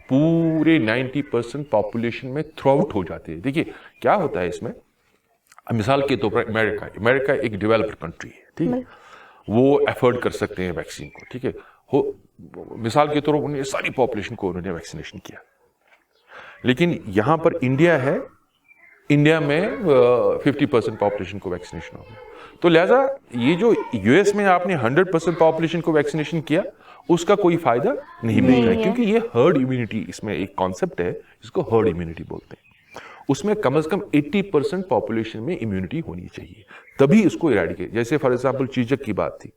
पूरे 90% पॉपुलेशन में थ्रू आउट हो जाती है। देखिए क्या होता है इसमें, मिसाल के तौर पर अमेरिका एक डेवलप्ड कंट्री है, ठीक है, वो अफोर्ड कर सकते हैं वैक्सीन को, ठीक है, मिसाल के तौर पर उन्होंने सारी पॉपुलेशन को उन्होंने वैक्सीनेशन किया। लेकिन यहाँ पर इंडिया में 50% पॉपुलेशन को वैक्सीनेशन हो गया, तो लिहाजा ये जो US में आपने 100% पॉपुलेशन को वैक्सीनेशन किया उसका कोई फायदा नहीं मिल रहा है, क्योंकि ये हर्ड इम्यूनिटी, इसमें एक कॉन्सेप्ट है जिसको हर्ड इम्यूनिटी बोलते हैं। उसमें कम से कम 80% पॉपुलेशन में इम्यूनिटी होनी चाहिए, तभी इसको इराडिकेट। जैसे फॉर एग्जांपल चीचक की बात थी,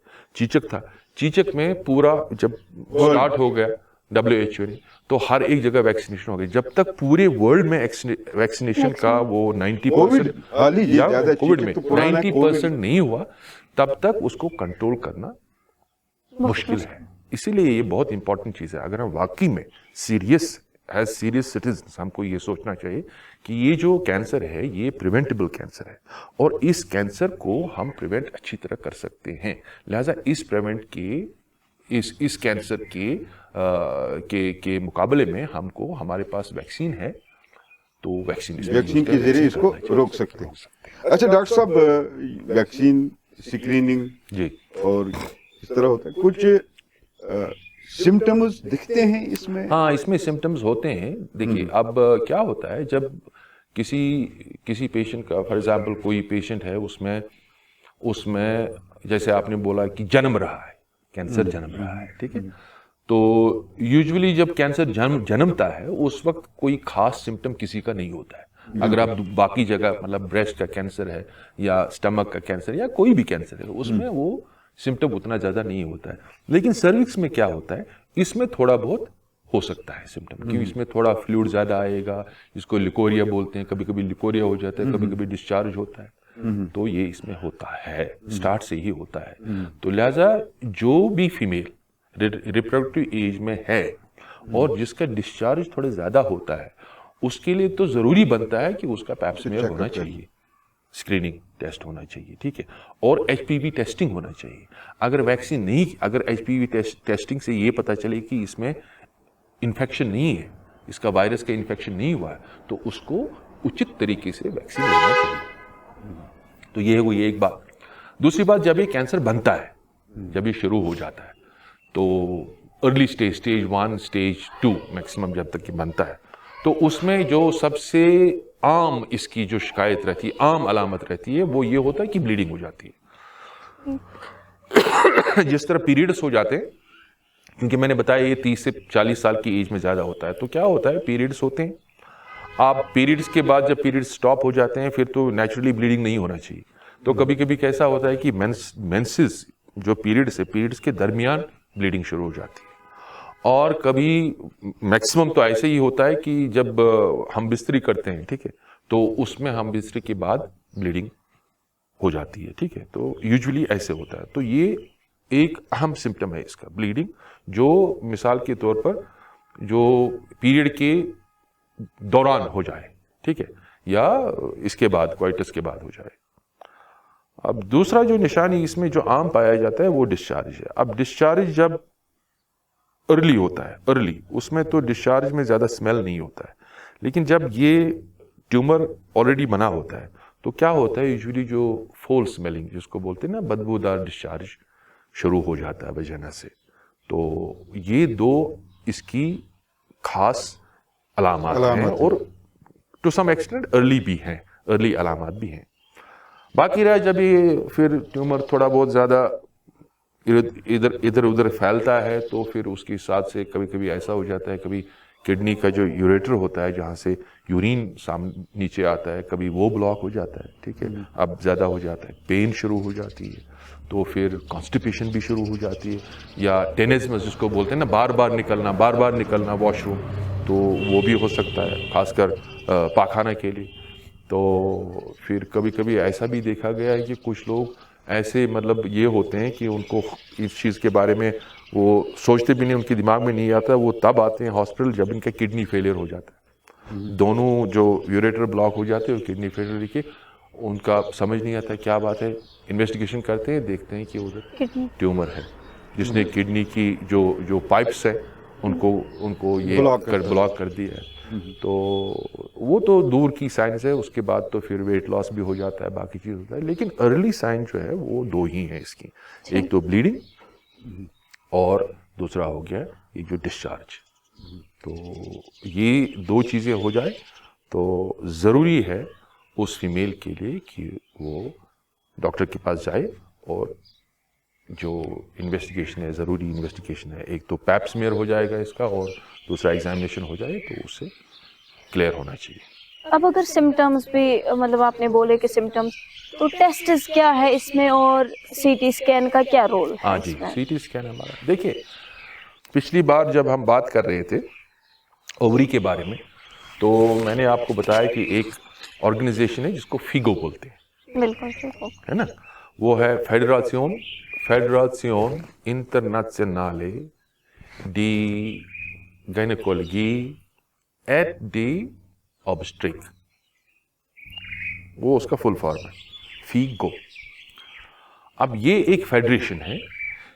चीचक में पूरा जब स्टार्ट हो गया WHO ने, तो हर एक जगह वैक्सीनेशन हो गई। जब तक पूरे वर्ल्ड में वैक्सीनेशन का वो 90% या कोविड में 90% नहीं हुआ, तब तक उसको कंट्रोल करना मुश्किल है। इसीलिए ये बहुत इंपॉर्टेंट चीज़ है। अगर हम वाकई में सीरियस सिटीजन, हमको ये सोचना चाहिए कि ये जो कैंसर है ये प्रिवेंटेबल कैंसर है और इस कैंसर को हम प्रिवेंट अच्छी तरह कर सकते हैं। लिहाजा इस कैंसर के मुकाबले में हमारे पास वैक्सीन है, तो वैक्सीन के जरिए इसको रोक सकते हैं। अच्छा डॉक्टर साहब, वैक्सीन स्क्रीनिंग जी और इस तरह होता है, कुछ सिम्टम्स दिखते हैं इसमें? हाँ, इसमें सिम्टम्स होते हैं। देखिए अब क्या होता है, जब किसी पेशेंट का, फॉर एग्जांपल कोई पेशेंट है, उसमें जैसे आपने बोला कि जन्म रहा है, कैंसर जन्म रहा है, ठीक है, तो यूजुअली जब कैंसर जन्मता है उस वक्त कोई खास सिम्टम किसी का नहीं होता है। अगर आप बाकी जगह, मतलब ब्रेस्ट का कैंसर है या स्टमक का कैंसर या कोई भी कैंसर है, उसमें वो सिम्टम उतना ज़्यादा नहीं होता है। लेकिन सर्विक्स में क्या होता है, इसमें थोड़ा बहुत हो सकता है सिम्टम, क्योंकि इसमें थोड़ा फ्लूइड ज़्यादा आएगा, इसको लिकोरिया बोलते हैं, कभी कभी लिकोरिया हो जाता है, कभी कभी डिस्चार्ज होता है, तो ये इसमें होता है, स्टार्ट से ही होता है। तो लिहाजा जो भी फीमेल रिप्रोडक्टिव एज में है और जिसका डिस्चार्ज थोड़ा ज़्यादा होता है, उसके लिए तो ज़रूरी बनता है कि उसका पैप स्मीयर होना चाहिए, स्क्रीनिंग टेस्ट होना चाहिए, ठीक है, और HPV टेस्टिंग होना चाहिए। अगर HPV टेस्टिंग से ये पता चले कि इसमें इन्फेक्शन नहीं है, इसका वायरस का इन्फेक्शन नहीं हुआ है, तो उसको उचित तरीके से वैक्सीन लेना चाहिए। तो ये हुई एक बात। दूसरी बात, जब ये कैंसर बनता है, जब ये शुरू हो जाता है, तो अर्ली स्टेज 1, स्टेज 2 मैक्सिमम जब तक ये बनता है, तो उसमें जो सबसे आम इसकी जो शिकायत रहती है, आम अलामत रहती है, वो ये होता है कि ब्लीडिंग हो जाती है। जिस तरह पीरियड्स हो जाते हैं, क्योंकि मैंने बताया ये 30 से 40 साल की एज में ज़्यादा होता है, तो क्या होता है, पीरियड्स होते हैं। आप पीरियड्स के बाद जब पीरियड्स स्टॉप हो जाते हैं, फिर तो नेचुरली ब्लीडिंग नहीं होना चाहिए। तो कभी कभी कैसा होता है कि मेंसेस जो पीरियड्स है, पीरियड्स के दरमियान ब्लीडिंग शुरू हो जाती है। और कभी मैक्सिमम तो ऐसे ही होता है कि जब हम बिस्तरी करते हैं, ठीक है, तो उसमें हम बिस्तरी के बाद ब्लीडिंग हो जाती है, ठीक है, तो यूजुअली ऐसे होता है। तो ये एक अहम सिम्टम है इसका, ब्लीडिंग, जो मिसाल के तौर पर जो पीरियड के दौरान हो जाए, ठीक है, या इसके बाद, क्वाइटस के बाद हो जाए। अब दूसरा जो निशानी इसमें जो आम पाया जाता है वो डिस्चार्ज है। अब डिस्चार्ज जब अर्ली होता है, उसमें तो डिस्चार्ज में ज़्यादा स्मेल नहीं होता है, लेकिन जब ये ट्यूमर ऑलरेडी बना होता है, तो क्या होता है, यूजुअली जो फोल स्मेलिंग जिसको बोलते हैं ना, बदबूदार डिस्चार्ज शुरू हो जाता है वजह से। तो ये दो इसकी खास अलामत हैं, और टू सम एक्सटेंट अर्ली अलामत भी हैं। बाकी रहा जब ये फिर ट्यूमर थोड़ा बहुत ज़्यादा इधर उधर फैलता है तो फिर उसके साथ से कभी कभी ऐसा हो जाता है, कभी किडनी का जो यूरेटर होता है जहाँ से यूरिन नीचे आता है, कभी वो ब्लॉक हो जाता है, ठीक है, अब ज़्यादा हो जाता है, पेन शुरू हो जाती है, तो फिर कॉन्स्टिपेशन भी शुरू हो जाती है, या टेनिज्म जिसको बोलते हैं ना, बार बार निकलना वॉशरूम, तो वो भी हो सकता है, खासकर पाखाना के लिए। तो फिर कभी कभी ऐसा भी देखा गया है कि कुछ लोग ऐसे मतलब ये होते हैं कि उनको इस चीज़ के बारे में वो सोचते भी नहीं, उनके दिमाग में नहीं आता, वो तब आते हैं हॉस्पिटल जब इनका किडनी फेलियर हो जाता है। दोनों जो यूरेटर ब्लॉक हो जाते हैं और किडनी फेलियर के, उनका समझ नहीं आता क्या बात है, इन्वेस्टिगेशन करते हैं, देखते हैं कि उधर ट्यूमर है जिसने किडनी की जो पाइप्स है उनको ये ब्लॉक कर दिया है। तो वो तो दूर की साइंस है, उसके बाद तो फिर वेट लॉस भी हो जाता है, बाकी चीज़ होता है, लेकिन अर्ली साइन जो है वो दो ही हैं इसकी, एक तो ब्लीडिंग और दूसरा हो गया ये जो डिस्चार्ज। तो ये दो चीज़ें हो जाए तो ज़रूरी है उस फीमेल के लिए कि वो डॉक्टर के पास जाए और जो इन्वेस्टिगेशन है, ज़रूरी इन्वेस्टिगेशन है, एक तो पैप स्मीयर हो जाएगा इसका और दूसरा एग्जामिनेशन हो जाए तो उससे क्लियर होना चाहिए। अब अगर सिम्टम्स भी मतलब आपने बोले कि सिम्टम्स, तो टेस्ट क्या है इसमें और सीटी स्कैन का क्या रोल है? हाँ जी, सीटी स्कैन हमारा, देखिए पिछली बार जब हम बात कर रहे थे ओवरी के बारे में तो मैंने आपको बताया कि एक ऑर्गेनाइजेशन है जिसको फीगो बोलते हैं, बिल्कुल है ना, वो है Federation Internationale de Gynecologie et de Obstetrique, वो उसका फुल फॉर्म है, फीगो। अब ये एक फेडरेशन है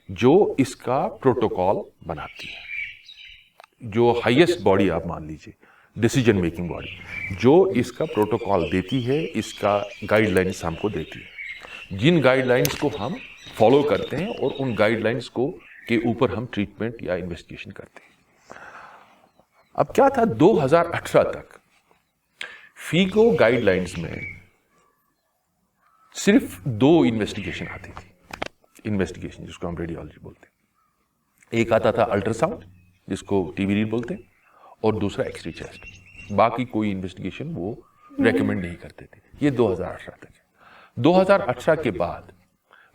जो इसका प्रोटोकॉल बनाती है, जो हाईएस्ट बॉडी आप मान लीजिए, डिसीजन मेकिंग बॉडी, जो इसका प्रोटोकॉल देती है, इसका गाइडलाइंस हमको देती है, जिन गाइडलाइंस को हम फॉलो करते हैं और उन गाइडलाइंस को के ऊपर हम ट्रीटमेंट या इन्वेस्टिगेशन करते हैं। अब क्या था, 2018 तक फीगो गाइडलाइंस में सिर्फ 2 इन्वेस्टिगेशन आती थी, इन्वेस्टिगेशन जिसको हम रेडियोलॉजी बोलते हैं, एक आता था अल्ट्रासाउंड जिसको टीवी रीड बोलते हैं और दूसरा एक्सरे चेस्ट, बाकी कोई इन्वेस्टिगेशन वो रेकमेंड नहीं करते थे। ये 2018 तक है। 2018 के बाद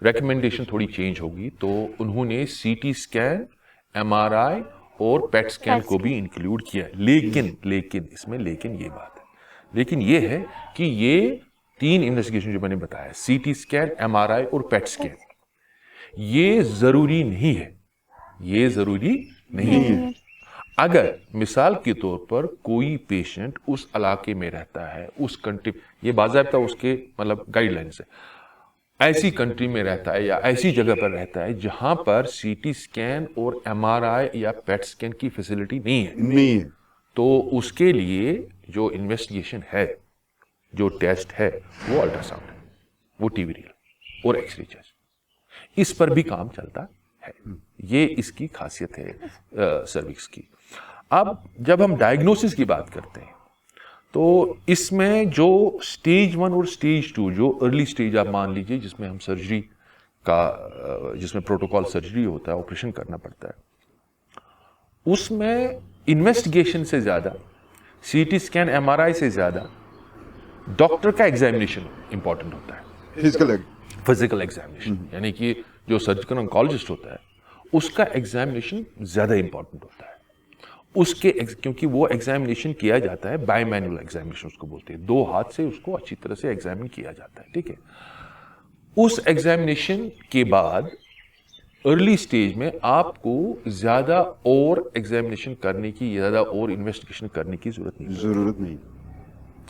रेकमेंडेशन थोड़ी चेंज होगी तो उन्होंने सीटी स्कैन, एमआरआई और पेट स्कैन को भी इंक्लूड किया, लेकिन इसमें ये बात है, लेकिन ये है कि ये 3 इन्वेस्टिगेशन जो मैंने बताया, सीटी स्कैन, एमआरआई और पेट स्कैन, ये जरूरी नहीं है। अगर मिसाल के तौर पर कोई पेशेंट उस इलाके में रहता है, उस कंट्री, ये बाज़ाब्ता उसके मतलब गाइडलाइंस है, ऐसी कंट्री में रहता है या ऐसी जगह पर रहता है जहां पर सीटी स्कैन और एमआरआई या पेट स्कैन की फैसिलिटी नहीं है, तो उसके लिए जो इन्वेस्टिगेशन है, जो टेस्ट है, वो अल्ट्रासाउंड है, वो टीवी रीड और एक्सरे चेस्ट, इस पर भी काम चलता है। ये इसकी खासियत है सर्विक्स की। अब जब हम डायग्नोसिस की बात करते हैं तो इसमें जो स्टेज 1 और स्टेज 2, जो अर्ली स्टेज आप मान लीजिए जिसमें हम सर्जरी का, जिसमें प्रोटोकॉल सर्जरी होता है, ऑपरेशन करना पड़ता है, उसमें इन्वेस्टिगेशन से ज़्यादा, सीटी स्कैन, एमआरआई से ज़्यादा डॉक्टर का एग्जामिनेशन इंपॉर्टेंट होता है, फिजिकल एग्जामिनेशन, यानी कि जो सर्जिकल ऑन्कोलॉजिस्ट होता है उसका एग्जामिनेशन ज़्यादा इंपॉर्टेंट होता है उसके, क्योंकि वो एग्जामिनेशन किया जाता है, बायमैनुअल एग्जामिनेशन उसको बोलते हैं, 2 हाथ से उसको अच्छी तरह से एग्जामिन किया जाता है, ठीक है। उस एग्जामिनेशन के बाद अर्ली स्टेज में आपको ज़्यादा और एग्जामिनेशन करने की, ज़्यादा और इन्वेस्टिगेशन करने की जरूरत नहीं,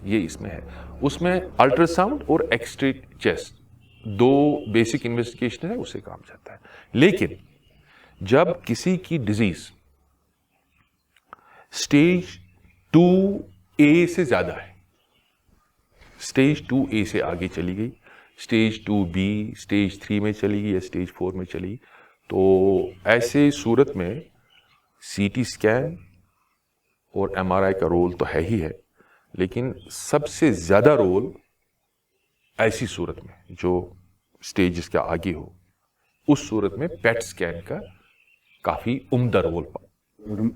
ये इसमें है। उसमें अल्ट्रासाउंड और एक्सरे चेस्ट 2 बेसिक इन्वेस्टिगेशन है, उससे काम जाता है। लेकिन जब किसी की डिजीज स्टेज 2A से ज्यादा है, स्टेज 2A से आगे चली गई, स्टेज 2B, स्टेज 3 में चली गई या स्टेज 4 में चली, तो ऐसे सूरत में सीटी स्कैन और एमआरआई का रोल तो है ही है, लेकिन सबसे ज्यादा रोल ऐसी सूरत में जो स्टेज इसके आगे हो, उस सूरत में पेट स्कैन का काफी उम्दा रोल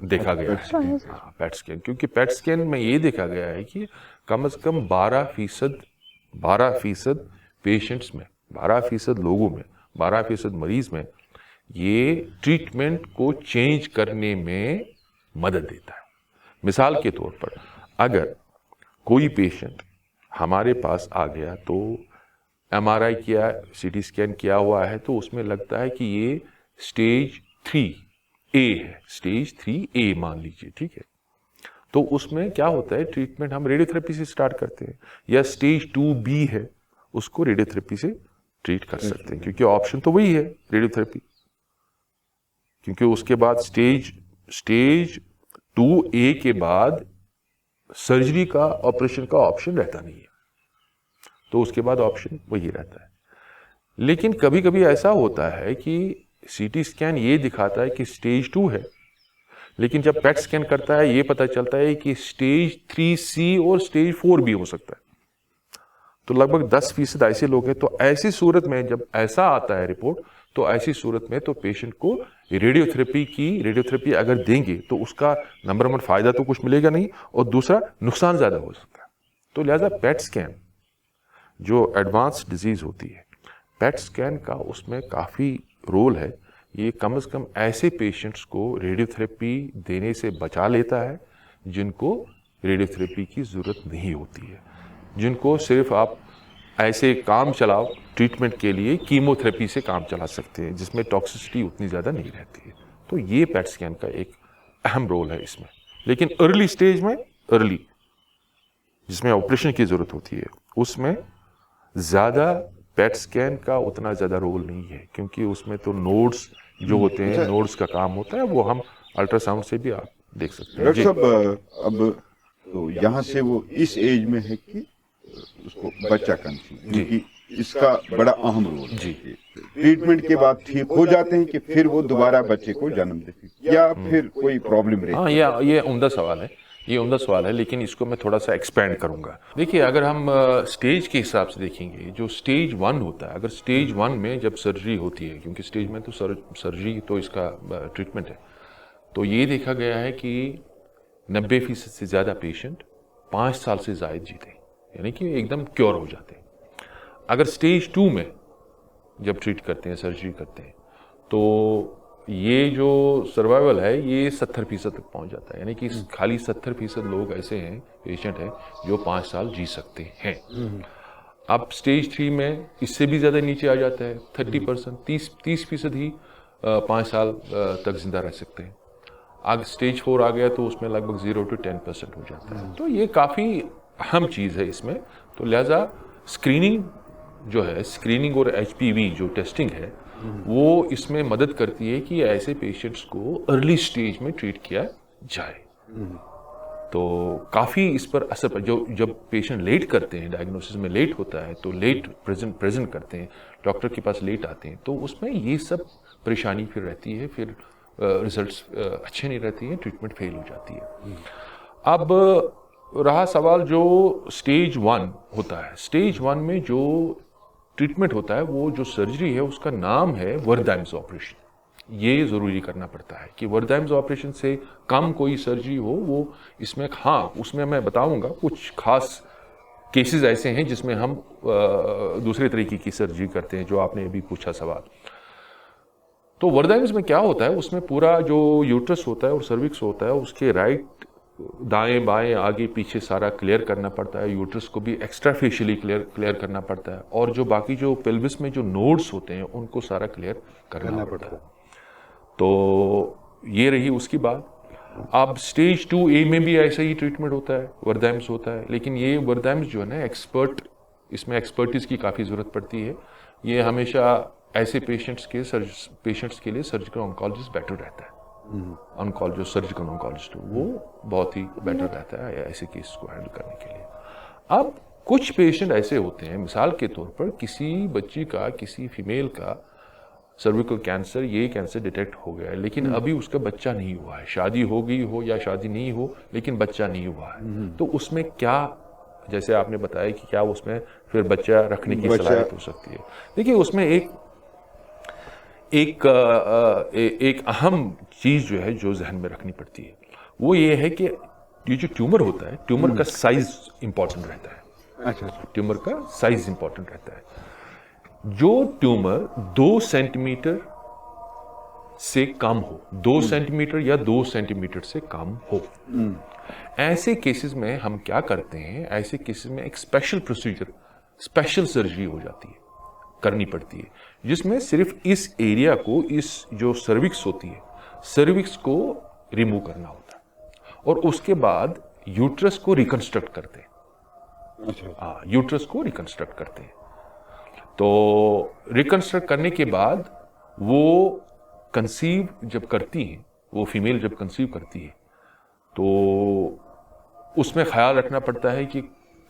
देखा गया है। पेट स्कैन, क्योंकि पेट स्कैन में ये देखा गया है कि कम से कम 12% पेशेंट्स में, 12% लोगों में, 12% मरीज में ये ट्रीटमेंट को चेंज करने में मदद देता है। मिसाल के तौर पर अगर कोई पेशेंट हमारे पास आ गया तो MRI किया, CT स्कैन किया हुआ है, तो उसमें लगता है कि ये स्टेज 3A है, स्टेज 3A मान लीजिए, ठीक है। तो उसमें क्या होता है, ट्रीटमेंट हम रेडियोथेरेपी से स्टार्ट करते हैं, या स्टेज 2B है उसको रेडियोथेरेपी से ट्रीट कर सकते हैं, क्योंकि ऑप्शन तो वही है रेडियोथेरेपी, क्योंकि उसके बाद स्टेज 2A के बाद सर्जरी का, ऑपरेशन का ऑप्शन रहता नहीं है, तो उसके बाद ऑप्शन वही रहता है। लेकिन कभी कभी ऐसा होता है कि CT स्कैन ये दिखाता है कि स्टेज 2 है, लेकिन जब पेट स्कैन करता है ये पता चलता है कि स्टेज 3C और स्टेज 4 भी हो सकता है। तो लगभग 10% ऐसे लोग हैं। तो ऐसी सूरत में जब ऐसा आता है रिपोर्ट, तो ऐसी सूरत में तो पेशेंट को रेडियोथेरेपी अगर देंगे तो उसका नंबर 1 फायदा तो कुछ मिलेगा नहीं, और दूसरा नुकसान ज्यादा हो सकता है। तो लिहाजा पेट स्कैन जो एडवांस डिजीज होती है, पेट स्कैन का उसमें काफी रोल है। ये कम से कम ऐसे पेशेंट्स को रेडियोथेरेपी देने से बचा लेता है जिनको रेडियोथेरेपी की जरूरत नहीं होती है, जिनको सिर्फ आप ऐसे काम चलाओ ट्रीटमेंट के लिए कीमोथेरेपी से काम चला सकते हैं, जिसमें टॉक्सिसिटी उतनी ज़्यादा नहीं रहती है। तो ये पेट स्कैन का एक अहम रोल है इसमें। लेकिन अर्ली स्टेज में, जिसमें ऑपरेशन की ज़रूरत होती है, उसमें ज़्यादा पेट स्कैन का उतना ज़्यादा रोल नहीं है, क्योंकि उसमें तो नोड्स जो होते हैं, नोड्स का काम होता है, वो हम अल्ट्रासाउंड से भी आप देख सकते हैं। डॉक्टर साहब, अब तो यहाँ से वो इस एज में है कि उसको बच्चा कंसीव, क्योंकि इसका बड़ा अहम रोल है। जी। ट्रीटमेंट के बाद ठीक हो जाते हैं कि फिर वो दोबारा बच्चे को जन्म देते हैं, या फिर कोई प्रॉब्लम रहती है? हाँ, ये उम्दा सवाल है, ये उम्दा सवाल है, लेकिन इसको मैं थोड़ा सा एक्सपेंड करूंगा। देखिए, अगर हम स्टेज के हिसाब से देखेंगे, जो स्टेज 1 होता है, अगर स्टेज 1 में जब सर्जरी होती है, क्योंकि स्टेज में तो सर्जरी तो इसका ट्रीटमेंट है, तो ये देखा गया है कि 90% से ज़्यादा पेशेंट 5 साल से ज़ायद जीते, यानी कि एकदम क्योर हो जाते हैं। अगर स्टेज 2 में जब ट्रीट करते हैं, सर्जरी करते हैं, तो ये जो सर्वाइवल है ये 70% तक पहुंच जाता है, यानी कि खाली 70% लोग ऐसे हैं, पेशेंट हैं, जो 5 साल जी सकते हैं। अब स्टेज 3 में इससे भी ज़्यादा नीचे आ जाता है, 30%, 30% ही 5 साल तक जिंदा रह सकते हैं। अगर स्टेज 4 आ गया तो उसमें लगभग 0 to 10% हो जाता है। तो ये काफ़ी अहम चीज़ है इसमें। तो लिहाजा स्क्रीनिंग जो है, स्क्रीनिंग और HPV जो टेस्टिंग है, वो इसमें मदद करती है कि ऐसे पेशेंट्स को अर्ली स्टेज में ट्रीट किया जाए। तो काफ़ी इस पर असर पर, जब पेशेंट लेट करते हैं, डायग्नोसिस में लेट होता है, तो लेट प्रेजेंट करते हैं, डॉक्टर के पास लेट आते हैं, तो उसमें ये सब परेशानी फिर रहती है, फिर रिजल्ट्स अच्छे नहीं रहती हैं, ट्रीटमेंट फेल हो जाती है। अब रहा सवाल जो स्टेज 1 होता है, स्टेज 1 में जो ट्रीटमेंट होता है, वो जो सर्जरी है उसका नाम है वर्दाइम्स ऑपरेशन। ये ज़रूरी करना पड़ता है कि वर्दाइम्स ऑपरेशन से कम कोई सर्जरी हो, वो इसमें, हाँ, उसमें मैं बताऊंगा कुछ खास केसेस ऐसे हैं जिसमें हम दूसरे तरीके की सर्जरी करते हैं, जो आपने अभी पूछा सवाल। तो वर्दाइम्स में क्या होता है, उसमें पूरा जो यूट्रस होता है और सर्विक्स होता है, उसके राइट, दाएं बाएं आगे पीछे सारा क्लियर करना पड़ता है। यूट्रस को भी एक्स्ट्रा फेशियली क्लियर करना पड़ता है, और जो बाकी जो पेल्विस में जो नोड्स होते हैं उनको सारा क्लियर करना पड़ता है। तो ये रही उसकी बात। अब स्टेज 2A में भी ऐसा ही ट्रीटमेंट होता है, वर्दाइम्स होता है, लेकिन ये वर्दाइम्स जो है ना, इसमें एक्सपर्टीज की काफ़ी ज़रूरत पड़ती है। ये हमेशा ऐसे पेशेंट्स के लिए सर्जिकल ऑन्कोलॉजिस्ट बेटर रहता है। जो सर्जिकल ऑन्कोलॉजिस्ट हो, वो बहुत ही बेटर रहता है ऐसे केस को हैंडल करने के लिए। अब कुछ पेशेंट ऐसे होते हैं, मिसाल के तौर पर किसी बच्ची का, किसी फीमेल का सर्विकल कैंसर, ये कैंसर डिटेक्ट हो गया है, लेकिन अभी उसका बच्चा नहीं हुआ है, शादी हो गई हो या शादी नहीं हो, लेकिन बच्चा नहीं हुआ है। तो उसमें क्या जैसे आपने बताया कि क्या उसमें फिर बच्चा रखने की सलाहियत हो सकती है। देखिए उसमें एक अहम चीज जो है जो जहन में रखनी पड़ती है वो ये है कि ये जो ट्यूमर होता है, ट्यूमर का साइज इंपॉर्टेंट रहता है। अच्छा, ट्यूमर का साइज इंपॉर्टेंट रहता है। जो ट्यूमर 2 सेंटीमीटर से कम हो, 2 सेंटीमीटर या 2 सेंटीमीटर से कम हो, ऐसे केसेस में हम क्या करते हैं, ऐसे केसेस में एक स्पेशल प्रोसीजर, स्पेशल सर्जरी हो जाती है, करनी पड़ती है, जिसमें सिर्फ इस एरिया को, इस जो सर्विक्स होती है, सर्विक्स को रिमूव करना होता है और उसके बाद यूट्रस को रिकंस्ट्रक्ट करते हैं। अच्छा, यूट्रस को रिकंस्ट्रक्ट करते हैं। तो रिकंस्ट्रक्ट करने के बाद वो कंसीव जब करती हैं, वो फीमेल जब कंसीव करती है तो उसमें ख्याल रखना पड़ता है कि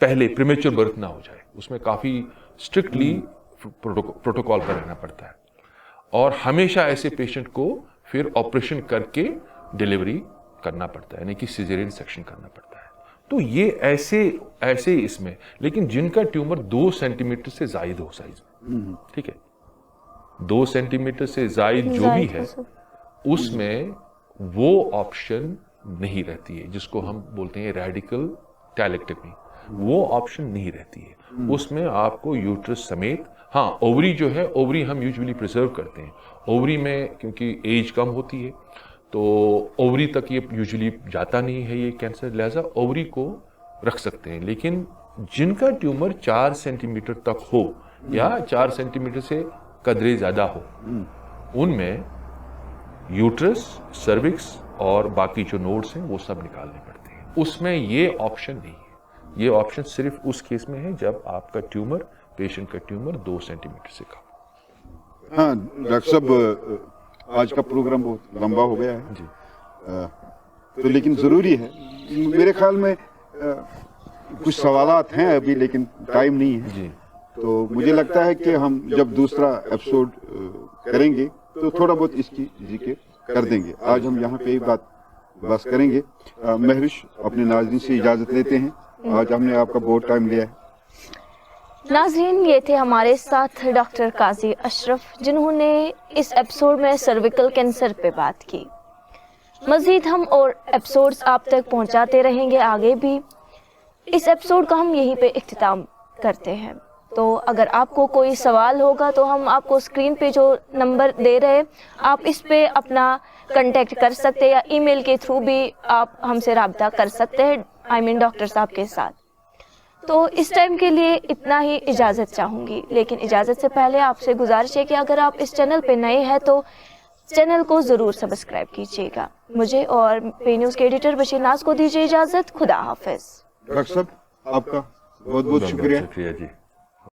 पहले प्रीमेच्योर बर्थ ना हो जाए। उसमें काफ़ी स्ट्रिक्टली प्रोटोकॉल पर रहना पड़ता है और हमेशा ऐसे पेशेंट को फिर ऑपरेशन करके डिलीवरी करना पड़ता है, यानी कि सिजेरियन सेक्शन करना पड़ता है। तो ये ऐसे इसमें, लेकिन जिनका ट्यूमर 2 सेंटीमीटर से जायद हो साइज में, ठीक है, 2 सेंटीमीटर से जायद जो भी है उसमें वो ऑप्शन नहीं रहती है, जिसको हम बोलते हैं रेडिकल टैलेक्टमी, वो ऑप्शन नहीं रहती है। उसमें आपको यूट्रस समेत, हाँ ओवरी जो है, ओवरी हम यूजुअली प्रिजर्व करते हैं। ओवरी में क्योंकि एज कम होती है तो ओवरी तक ये यूजुअली जाता नहीं है ये कैंसर, लिहाजा ओवरी को रख सकते हैं। लेकिन जिनका ट्यूमर 4 सेंटीमीटर तक हो या 4 सेंटीमीटर से कदरे ज़्यादा हो, उनमें यूट्रस, सर्विक्स और बाकी जो नोड्स हैं वो सब निकालने पड़ते हैं। उसमें ये ऑप्शन नहीं है। ये ऑप्शन सिर्फ उस केस में है जब आपका ट्यूमर, पेशेंट का ट्यूमर 2 सेंटीमीटर से कम। हाँ डॉक्टर साहब, आज का प्रोग्राम बहुत लंबा हो गया है जी। तो लेकिन ज़रूरी है मेरे ख्याल में, कुछ सवालात हैं अभी लेकिन टाइम नहीं है जी। तो मुझे लगता है कि हम जब दूसरा एपिसोड करेंगे तो थोड़ा बहुत इसकी जिक्र कर देंगे। आज हम यहाँ पे ही बस करेंगे। महविश, अपने नाज़रीन से इजाज़त लेते हैं। आज हमने आपका बहुत टाइम लिया है। नाज़रीन, ये थे हमारे साथ डॉक्टर काजी अशरफ, जिन्होंने इस एपिसोड में सर्विकल कैंसर पे बात की। मज़ीद हम और एपिसोड्स आप तक पहुंचाते रहेंगे आगे भी। इस एपिसोड का हम यहीं पे इख्तिताम करते हैं। तो अगर आपको कोई सवाल होगा तो हम आपको स्क्रीन पे जो नंबर दे रहे हैं, आप इस पे अपना कांटेक्ट कर सकते हैं या ईमेल के थ्रू भी आप हमसे राब्ता कर सकते हैं, डॉक्टर साहब के साथ। तो इस टाइम के लिए इतना ही इजाज़त चाहूँगी, लेकिन इजाज़त से पहले आपसे गुजारिश है कि अगर आप इस चैनल पे नए हैं तो चैनल को ज़रूर सब्सक्राइब कीजिएगा। मुझे और पे न्यूज़ के एडिटर बशीर नाज को दीजिए इजाज़त। खुदा हाफिज़। डॉक्टर साहब, आपका बहुत बहुत शुक्रिया। शुक्रिया जी।